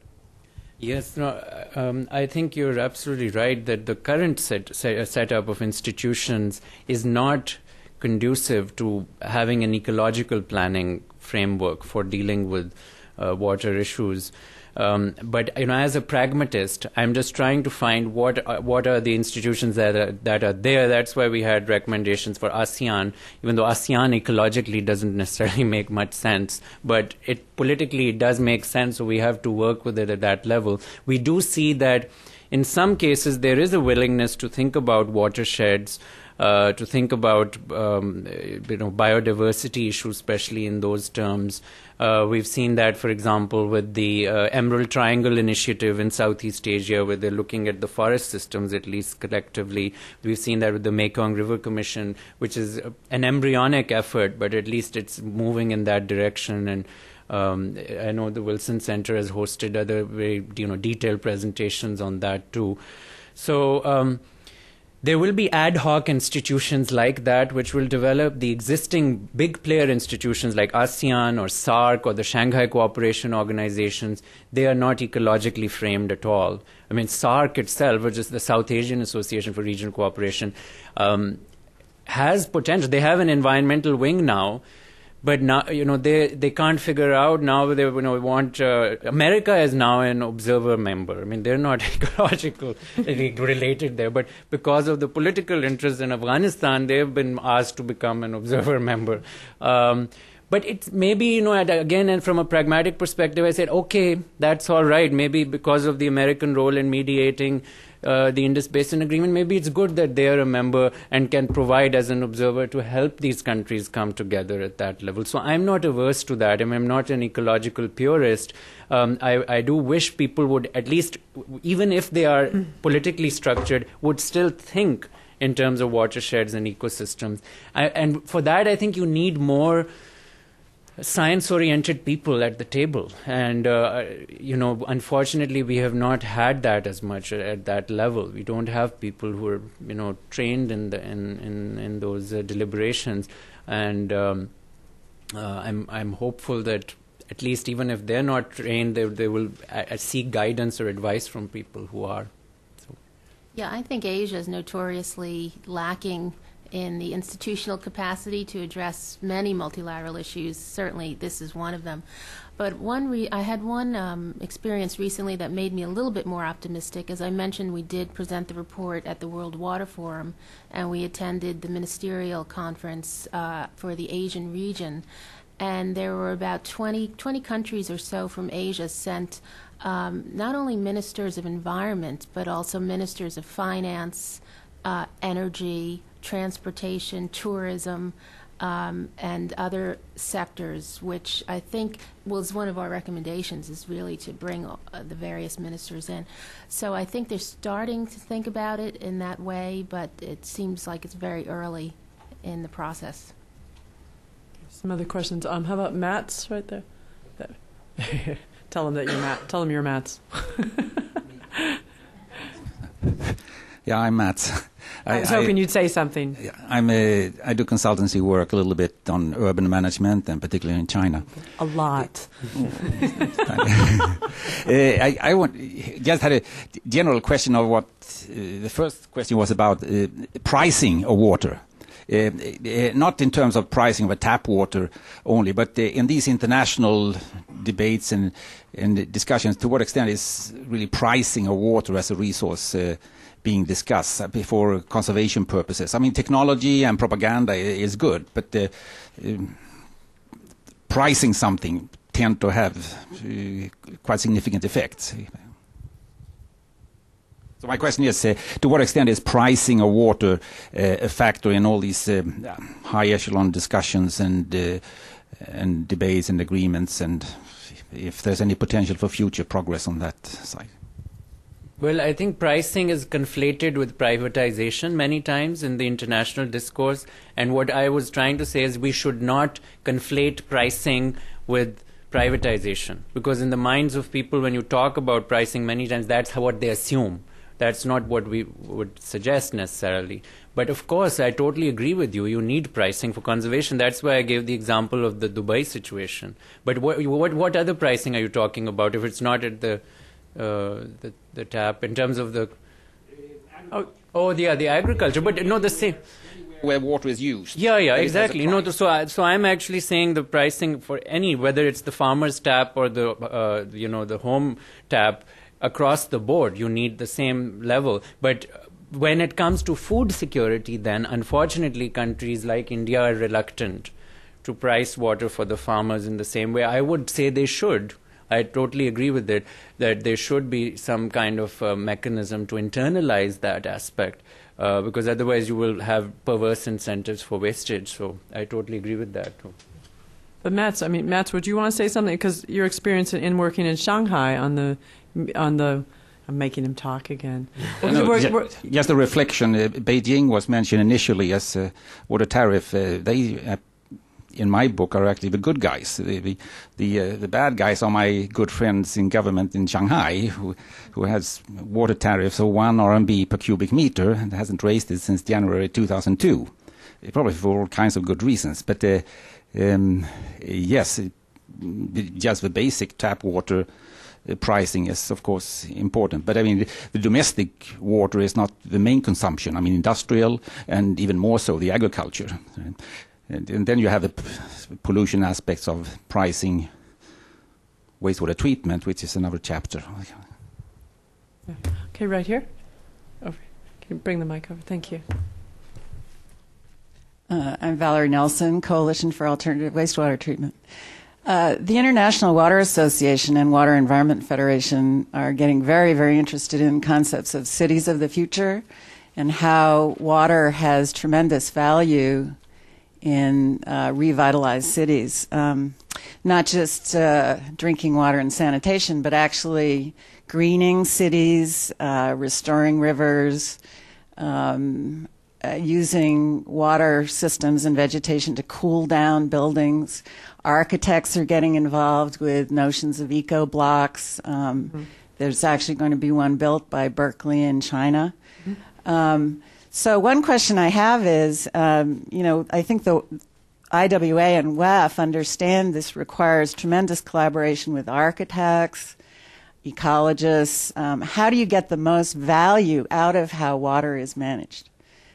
Yes, no, I think you're absolutely right that the current setup of institutions is not conducive to having an ecological planning framework for dealing with water issues. But as a pragmatist, I'm just trying to find what are the institutions that are there. That's why we had recommendations for ASEAN, even though ASEAN ecologically doesn't necessarily make much sense, but politically it does make sense. So we have to work with it at that level. We do see that in some cases there is a willingness to think about watersheds, to think about biodiversity issues, especially in those terms. We've seen that, for example, with the Emerald Triangle Initiative in Southeast Asia, where they're looking at the forest systems, at least collectively. We've seen that with the Mekong River Commission, which is an embryonic effort, but at least it's moving in that direction. And I know the Wilson Center has hosted other very detailed presentations on that too. So there will be ad hoc institutions like that which will develop. The existing big player institutions like ASEAN or SAARC or the Shanghai Cooperation Organizations, they are not ecologically framed at all. I mean, SAARC itself, which is the South Asian Association for Regional Cooperation, has potential. They have an environmental wing now, but now they can't figure out now. They want America is now an observer member. I mean, they're not ecologically related there, but because of the political interest in Afghanistan, they've been asked to become an observer member. But it's maybe, again, and from a pragmatic perspective, I said, okay, that's all right. Maybe because of the American role in mediating the Indus Basin Agreement, maybe it's good that they are a member and can provide as an observer to help these countries come together at that level. So I'm not averse to that. I mean, I'm not an ecological purist. I do wish people would, at least, even if they are politically structured, would still think in terms of watersheds and ecosystems. And for that, I think you need more science-oriented people at the table, and unfortunately, we have not had that as much at that level. We don't have people who are, trained in those deliberations, and I'm hopeful that at least even if they're not trained, they will seek guidance or advice from people who are. So. Yeah, I think Asia is notoriously lacking in the institutional capacity to address many multilateral issues. Certainly, this is one of them. But I had one experience recently that made me a little bit more optimistic. As I mentioned, we did present the report at the World Water Forum, and we attended the ministerial conference for the Asian region. And there were about 20 countries or so from Asia sent not only ministers of environment, but also ministers of finance, energy, transportation, tourism, and other sectors, which I think was one of our recommendations, is really to bring the various ministers in. So I think they're starting to think about it in that way, but it seems like it's very early in the process. Some other questions. How about Matt's right there? Tell them that you're Matt. Tell them you're Matt's. Yeah, I'm Matt. I was hoping you'd say something. I do consultancy work a little bit on urban management, and particularly in China. A lot. I just had a general question of what the first question was about pricing of water. Not in terms of pricing of a tap water only, but in these international debates and discussions, to what extent is really pricing of water as a resource being discussed for conservation purposes? I mean, technology and propaganda is good, but pricing something tend to have quite significant effects. So my question is, to what extent is pricing of water a factor in all these high echelon discussions and debates and agreements, and if there's any potential for future progress on that side? Well, I think pricing is conflated with privatization many times in the international discourse. And what I was trying to say is we should not conflate pricing with privatization. Because in the minds of people, when you talk about pricing, many times that's what they assume. That's not what we would suggest necessarily. But of course, I totally agree with you. You need pricing for conservation. That's why I gave the example of the Dubai situation. But what other pricing are you talking about if it's not at the tap in terms of the the agriculture, but no, the same where water is used. Yeah, exactly. No, so I'm actually saying the pricing for any, whether it's the farmer's tap or the the home tap, across the board you need the same level. But when it comes to food security, then unfortunately countries like India are reluctant to price water for the farmers in the same way. I would say they should. I totally agree with it, that there should be some kind of mechanism to internalize that aspect, because otherwise you will have perverse incentives for wastage. So I totally agree with that. But Mats, would you want to say something? Because your experience in working in Shanghai on the I'm making him talk again. Just a reflection. Beijing was mentioned initially as water tariff. They in my book are actually the good guys. The bad guys are my good friends in government in Shanghai, who has water tariffs of 1 RMB per cubic meter and hasn't raised it since January 2002, probably for all kinds of good reasons. But yes, just the basic tap water pricing is of course important. But I mean, the domestic water is not the main consumption. I mean, industrial and even more so the agriculture. And then you have the pollution aspects of pricing wastewater treatment, which is another chapter. Okay, right here. Over. Can you bring the mic over? Thank you. I'm Valerie Nelson, Coalition for Alternative Wastewater Treatment. The International Water Association and Water Environment Federation are getting very, very interested in concepts of cities of the future and how water has tremendous value in revitalized cities, not just drinking water and sanitation, but actually greening cities, restoring rivers, using water systems and vegetation to cool down buildings. Architects are getting involved with notions of eco-blocks. There's actually going to be one built by Berkeley in China. So one question I have is, I think the IWA and WEF understand this requires tremendous collaboration with architects, ecologists. How do you get the most value out of how water is managed?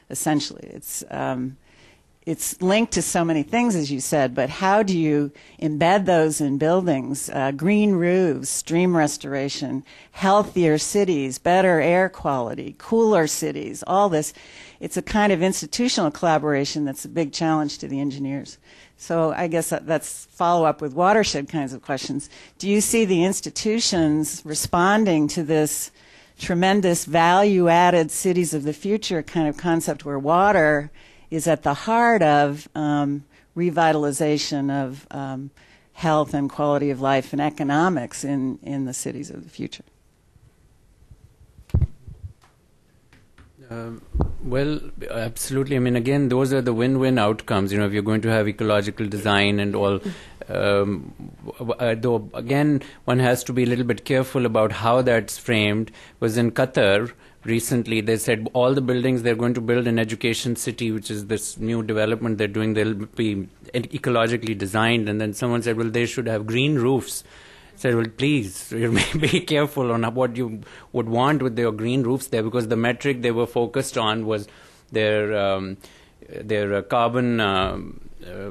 Essentially, it's linked to so many things, as you said, but how do you embed those in buildings? Green roofs, stream restoration, healthier cities, better air quality, cooler cities, all this. It's a kind of institutional collaboration that's a big challenge to the engineers. So I guess that's follow-up with watershed kinds of questions. Do you see the institutions responding to this tremendous value-added cities of the future kind of concept where water is at the heart of revitalization of health and quality of life and economics in the cities of the future. Well, absolutely. I mean, again, those are the win-win outcomes. If you're going to have ecological design and all, though, again, one has to be a little bit careful about how that's framed. Was in Qatar recently, they said all the buildings they're going to build in Education City, which is this new development they're doing, they'll be ecologically designed. And then someone said, well, they should have green roofs. Said, well, please be careful on what you would want with your green roofs there, because the metric they were focused on was their carbon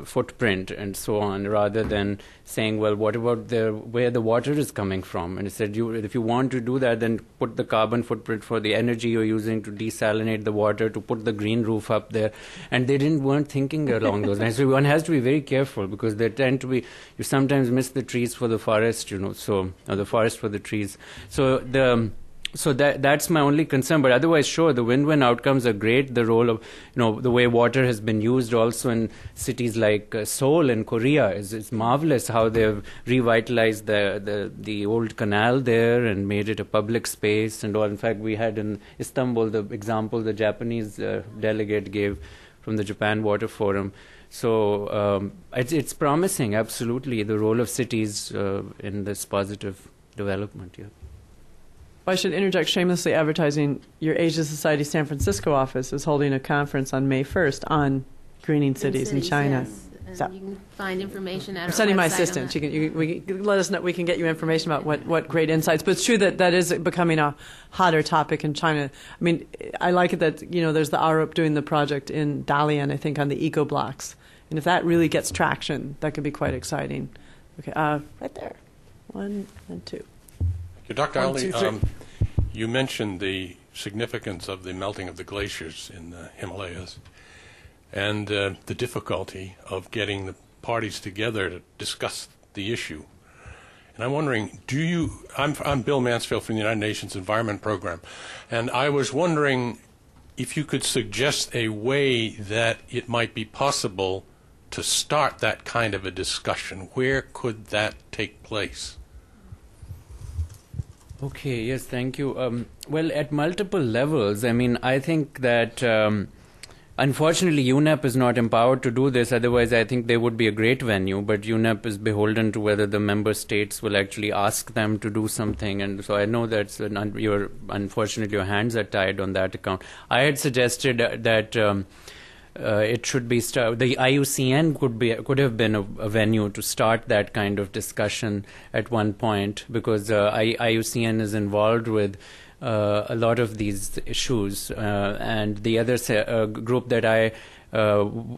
footprint and so on, rather than saying, well, what about where the water is coming from? And it said, if you want to do that, then put the carbon footprint for the energy you're using to desalinate the water, to put the green roof up there. And they weren't thinking along those lines. So one has to be very careful, because there tend to be, you sometimes miss the trees for the forest, or the forest for the trees. So that's my only concern. But otherwise, sure, the win-win outcomes are great. The role of, the way water has been used also in cities like Seoul in Korea is marvelous. How they've revitalized the old canal there and made it a public space and all. In fact, we had in Istanbul the example the Japanese delegate gave from the Japan Water Forum. So it's promising, absolutely, the role of cities in this positive development. Yeah. I should interject shamelessly advertising. Your Asia Society San Francisco office is holding a conference on May 1st on greening cities in China. Yes. And you can find information at I'm our sending my website assistant. on that. We can let us know. We can get you information about what great insights. But it's true that is becoming a hotter topic in China. I mean, I like it that there's the Arup doing the project in Dalian, I think, on the eco blocks. And if that really gets traction, that could be quite exciting. Okay, right there, 1 and 2. Dr. 1, Ali, 2, 3. you mentioned the significance of the melting of the glaciers in the Himalayas and the difficulty of getting the parties together to discuss the issue. And I'm wondering, I'm Bill Mansfield from the United Nations Environment Program, and I was wondering if you could suggest a way that it might be possible to start that kind of a discussion. Where could that take place? Okay, yes, thank you. Well, at multiple levels. I mean, I think that unfortunately UNEP is not empowered to do this. Otherwise, I think they would be a great venue. But UNEP is beholden to whether the member states will actually ask them to do something. And so I know that unfortunately your hands are tied on that account. I had suggested that it should be the IUCN could have been a venue to start that kind of discussion at one point, because IUCN is involved with a lot of these issues, and the other group that I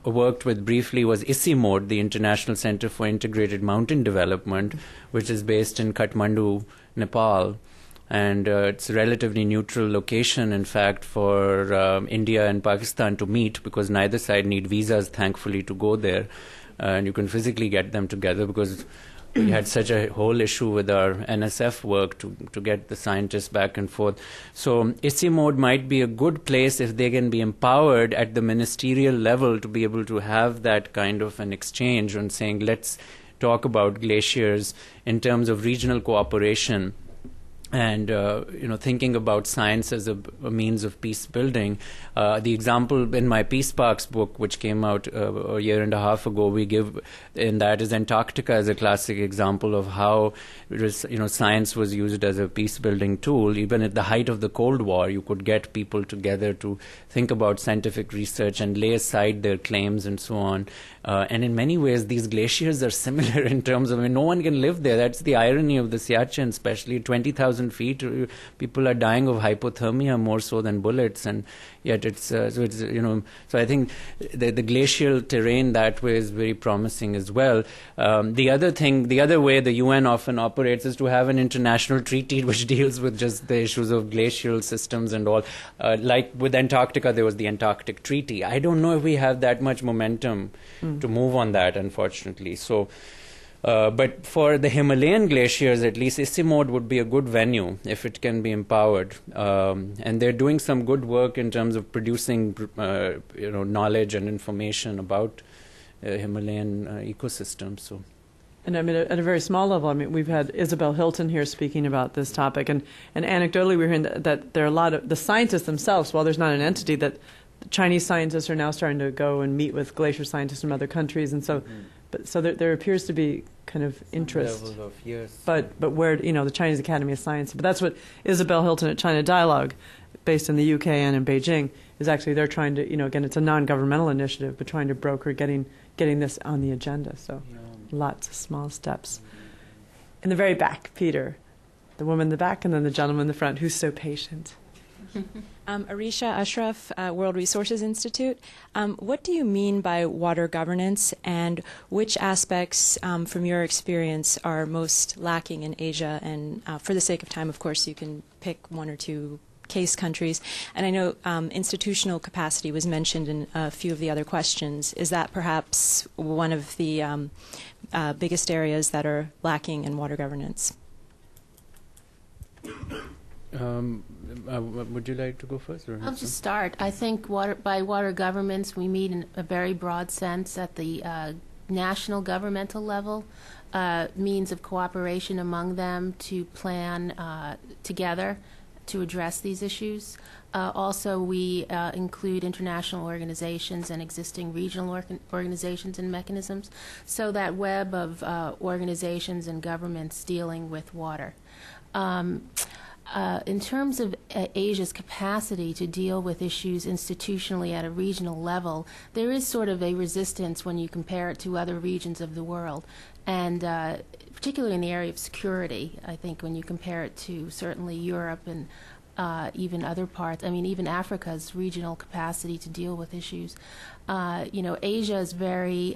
worked with briefly was ICIMOD, the International Center for Integrated Mountain Development, which is based in Kathmandu, Nepal. And it's a relatively neutral location, in fact, for India and Pakistan to meet, because neither side need visas, thankfully, to go there. And you can physically get them together, because we had such a whole issue with our NSF work to get the scientists back and forth. So ICIMOD might be a good place if they can be empowered at the ministerial level to be able to have that kind of an exchange on saying, let's talk about glaciers in terms of regional cooperation. And thinking about science as a means of peace building. The example in my Peace Parks book, which came out a year and a half ago, we give in that is Antarctica as a classic example of how science was used as a peace building tool. Even at the height of the Cold War, you could get people together to think about scientific research and lay aside their claims and so on. And in many ways, these glaciers are similar in terms of, no one can live there. That's the irony of the Siachen, especially 20,000 feet. People are dying of hypothermia more so than bullets, and yet so I think the glacial terrain that way is very promising as well. The other way the UN often operates is to have an international treaty which deals with just the issues of glacial systems and all. Like with Antarctica, there was the Antarctic Treaty. I don't know if we have that much momentum to move on that, unfortunately. So. But for the Himalayan glaciers, at least, ICIMOD would be a good venue if it can be empowered. And they're doing some good work in terms of producing, knowledge and information about Himalayan ecosystem. So. And I mean, at a very small level, I mean, we've had Isabel Hilton here speaking about this topic, and anecdotally, we're hearing that there are a lot of the scientists themselves. While there's not an entity, that the Chinese scientists are now starting to go and meet with glacier scientists from other countries, and so, so there appears to be kind of interest. Level of, yes. But where the Chinese Academy of Science, but that's what Isabel Hilton at China Dialogue, based in the UK and in Beijing, is actually they're trying to again it's a non-governmental initiative, but trying to broker getting this on the agenda. So. Yeah. Lots of small steps. In the very back, Peter, the woman in the back, and then the gentleman in the front, who's so patient. Arisha Ashraf, World Resources Institute. What do you mean by water governance, and which aspects, from your experience, are most lacking in Asia? And for the sake of time, of course, you can pick one or two case countries. And I know institutional capacity was mentioned in a few of the other questions. Is that perhaps one of the biggest areas that are lacking in water governance? Would you like to go first? Or I'll just start. I think by water governance, we mean in a very broad sense at the national governmental level, means of cooperation among them to plan together to address these issues. Also, we include international organizations and existing regional organizations and mechanisms, so that web of organizations and governments dealing with water. In terms of Asia's capacity to deal with issues institutionally at a regional level, there is sort of a resistance when you compare it to other regions of the world, and particularly in the area of security. I think when you compare it to certainly Europe and even other parts, I mean, even Africa's regional capacity to deal with issues. Asia is very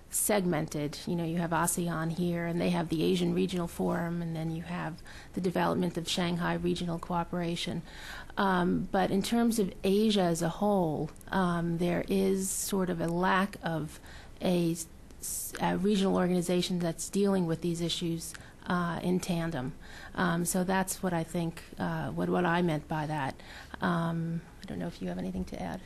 segmented. You have ASEAN here, and they have the Asian Regional Forum, and then you have the development of Shanghai Regional Cooperation. But in terms of Asia as a whole, there is sort of a lack of a regional organization that's dealing with these issues in tandem. So that's what I think, what I meant by that. I don't know if you have anything to add.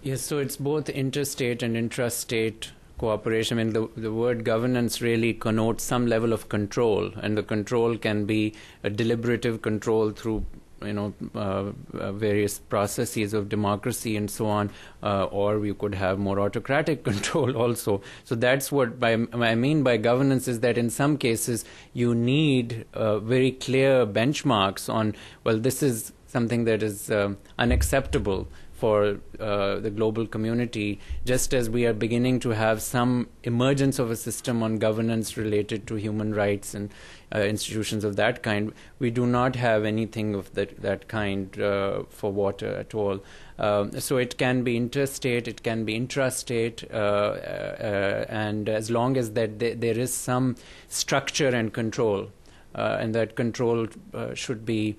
Yes, so it's both interstate and intrastate cooperation. I mean, the word governance really connotes some level of control, and the control can be a deliberative control through various processes of democracy and so on, or we could have more autocratic control also. So that's what I mean by governance, is that in some cases you need very clear benchmarks on, well, this is something that is unacceptable for the global community, just as we are beginning to have some emergence of a system on governance related to human rights and institutions of that kind. We do not have anything of that kind for water at all. So it can be interstate, it can be intrastate, and as long as that there is some structure and control, and that control should be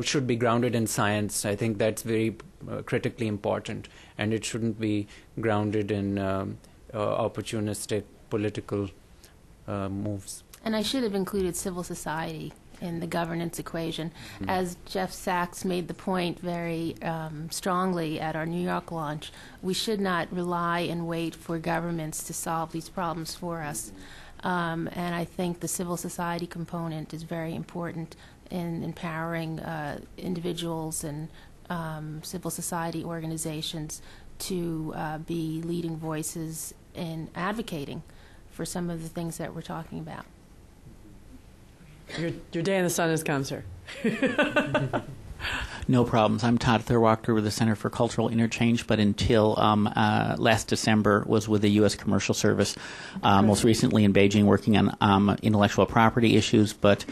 should be grounded in science. I think that's very critically important, and it shouldn't be grounded in opportunistic political moves. And I should have included civil society in the governance equation. As Jeff Sachs made the point very strongly at our New York launch, we should not rely and wait for governments to solve these problems for us. And I think the civil society component is very important in empowering individuals and civil society organizations to be leading voices in advocating for some of the things that we're talking about. Your day in the sun has come, sir. No problems. I'm Todd Thurwalker with the Center for Cultural Interchange, but until last December was with the U.S. Commercial Service, most recently in Beijing working on intellectual property issues, but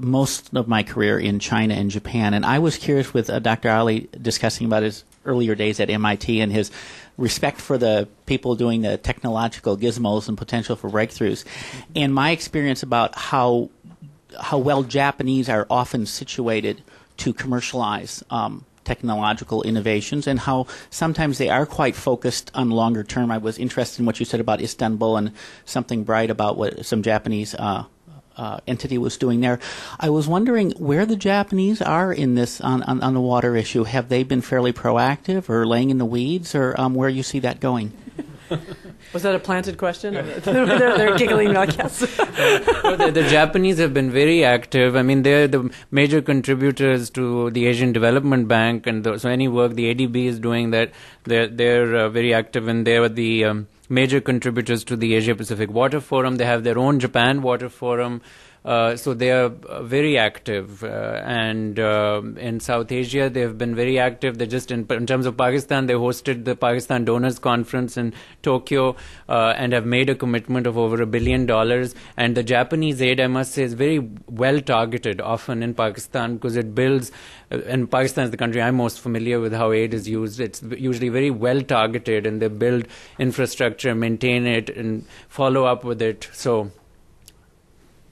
most of my career in China and Japan. And I was curious with Dr. Ali discussing about his earlier days at MIT and his respect for the people doing the technological gizmos and potential for breakthroughs. And my experience about how well Japanese are often situated to commercialize technological innovations, and how sometimes they are quite focused on longer term. I was interested in what you said about Istanbul and something bright about what some Japanese entity was doing there. I was wondering where the Japanese are in this on the water issue. Have they been fairly proactive or laying in the weeds, or where you see that going? Was that a planted question? they're giggling like yes. The Japanese have been very active. I mean, they're the major contributors to the Asian Development Bank, and so any work the ADB is doing, that they're very active, and they're the major contributors to the Asia Pacific Water Forum. They have their own Japan Water Forum. So they are very active, and in South Asia they have been very active. They just in terms of Pakistan, they hosted the Pakistan Donors Conference in Tokyo and have made a commitment of over $1 billion. And the Japanese aid, I must say, is very well targeted often in Pakistan, because it builds. And Pakistan is the country I'm most familiar with how aid is used. It's usually very well targeted, and they build infrastructure, maintain it, and follow up with it. So.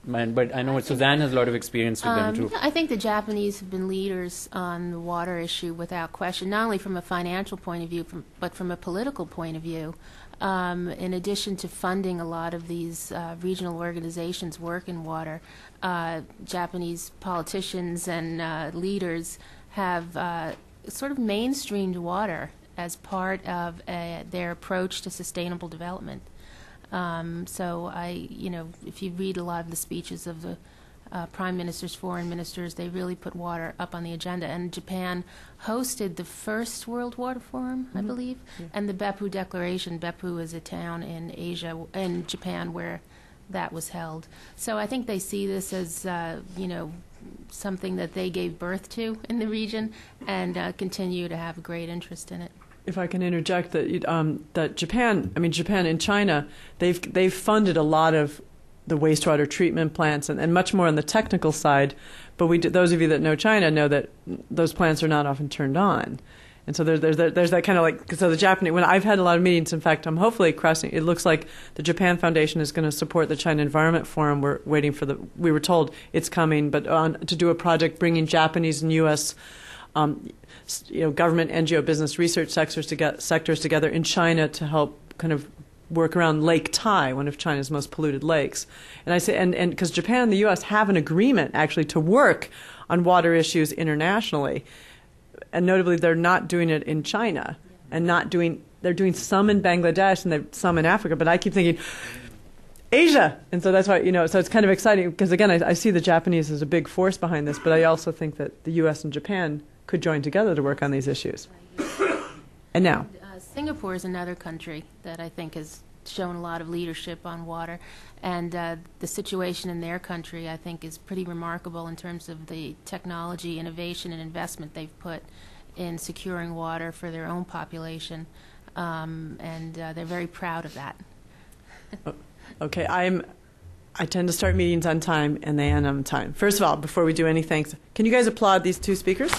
But I know Suzanne has a lot of experience with them too. I think the Japanese have been leaders on the water issue without question, not only from a financial point of view, but from a political point of view. In addition to funding a lot of these regional organizations' work in water, Japanese politicians and leaders have sort of mainstreamed water as part of their approach to sustainable development. So if you read a lot of the speeches of the prime ministers, foreign ministers, they really put water up on the agenda. And Japan hosted the first World Water Forum, I believe, and the Beppu Declaration. Beppu is a town in in Japan, where that was held. So I think they see this as, something that they gave birth to in the region, and continue to have a great interest in it. If I can interject, that Japan and China, they've funded a lot of the wastewater treatment plants and much more on the technical side. But those of you that know China know that those plants are not often turned on, and so there's that kind of so the Japanese. When I've had a lot of meetings, in fact, I'm hopefully crossing. It looks like the Japan Foundation is going to support the China Environment Forum. We're waiting for we were told it's coming, but to do a project bringing Japanese and U.S. Government, NGO, business, research sectors together in China to help kind of work around Lake Tai, one of China's most polluted lakes. And I say, and because Japan and the U.S. have an agreement actually to work on water issues internationally, and notably they're not doing it in China, and they're doing some in Bangladesh and some in Africa. But I keep thinking Asia, and so that's why so it's kind of exciting, because again I see the Japanese as a big force behind this, but I also think that the U.S. and Japan could join together to work on these issues. And now, Singapore is another country that I think has shown a lot of leadership on water, and the situation in their country I think is pretty remarkable in terms of the technology, innovation, and investment they've put in securing water for their own population, and they're very proud of that. Okay, I tend to start meetings on time, and they end on time. First of all, before we do any thanks, can you guys applaud these two speakers?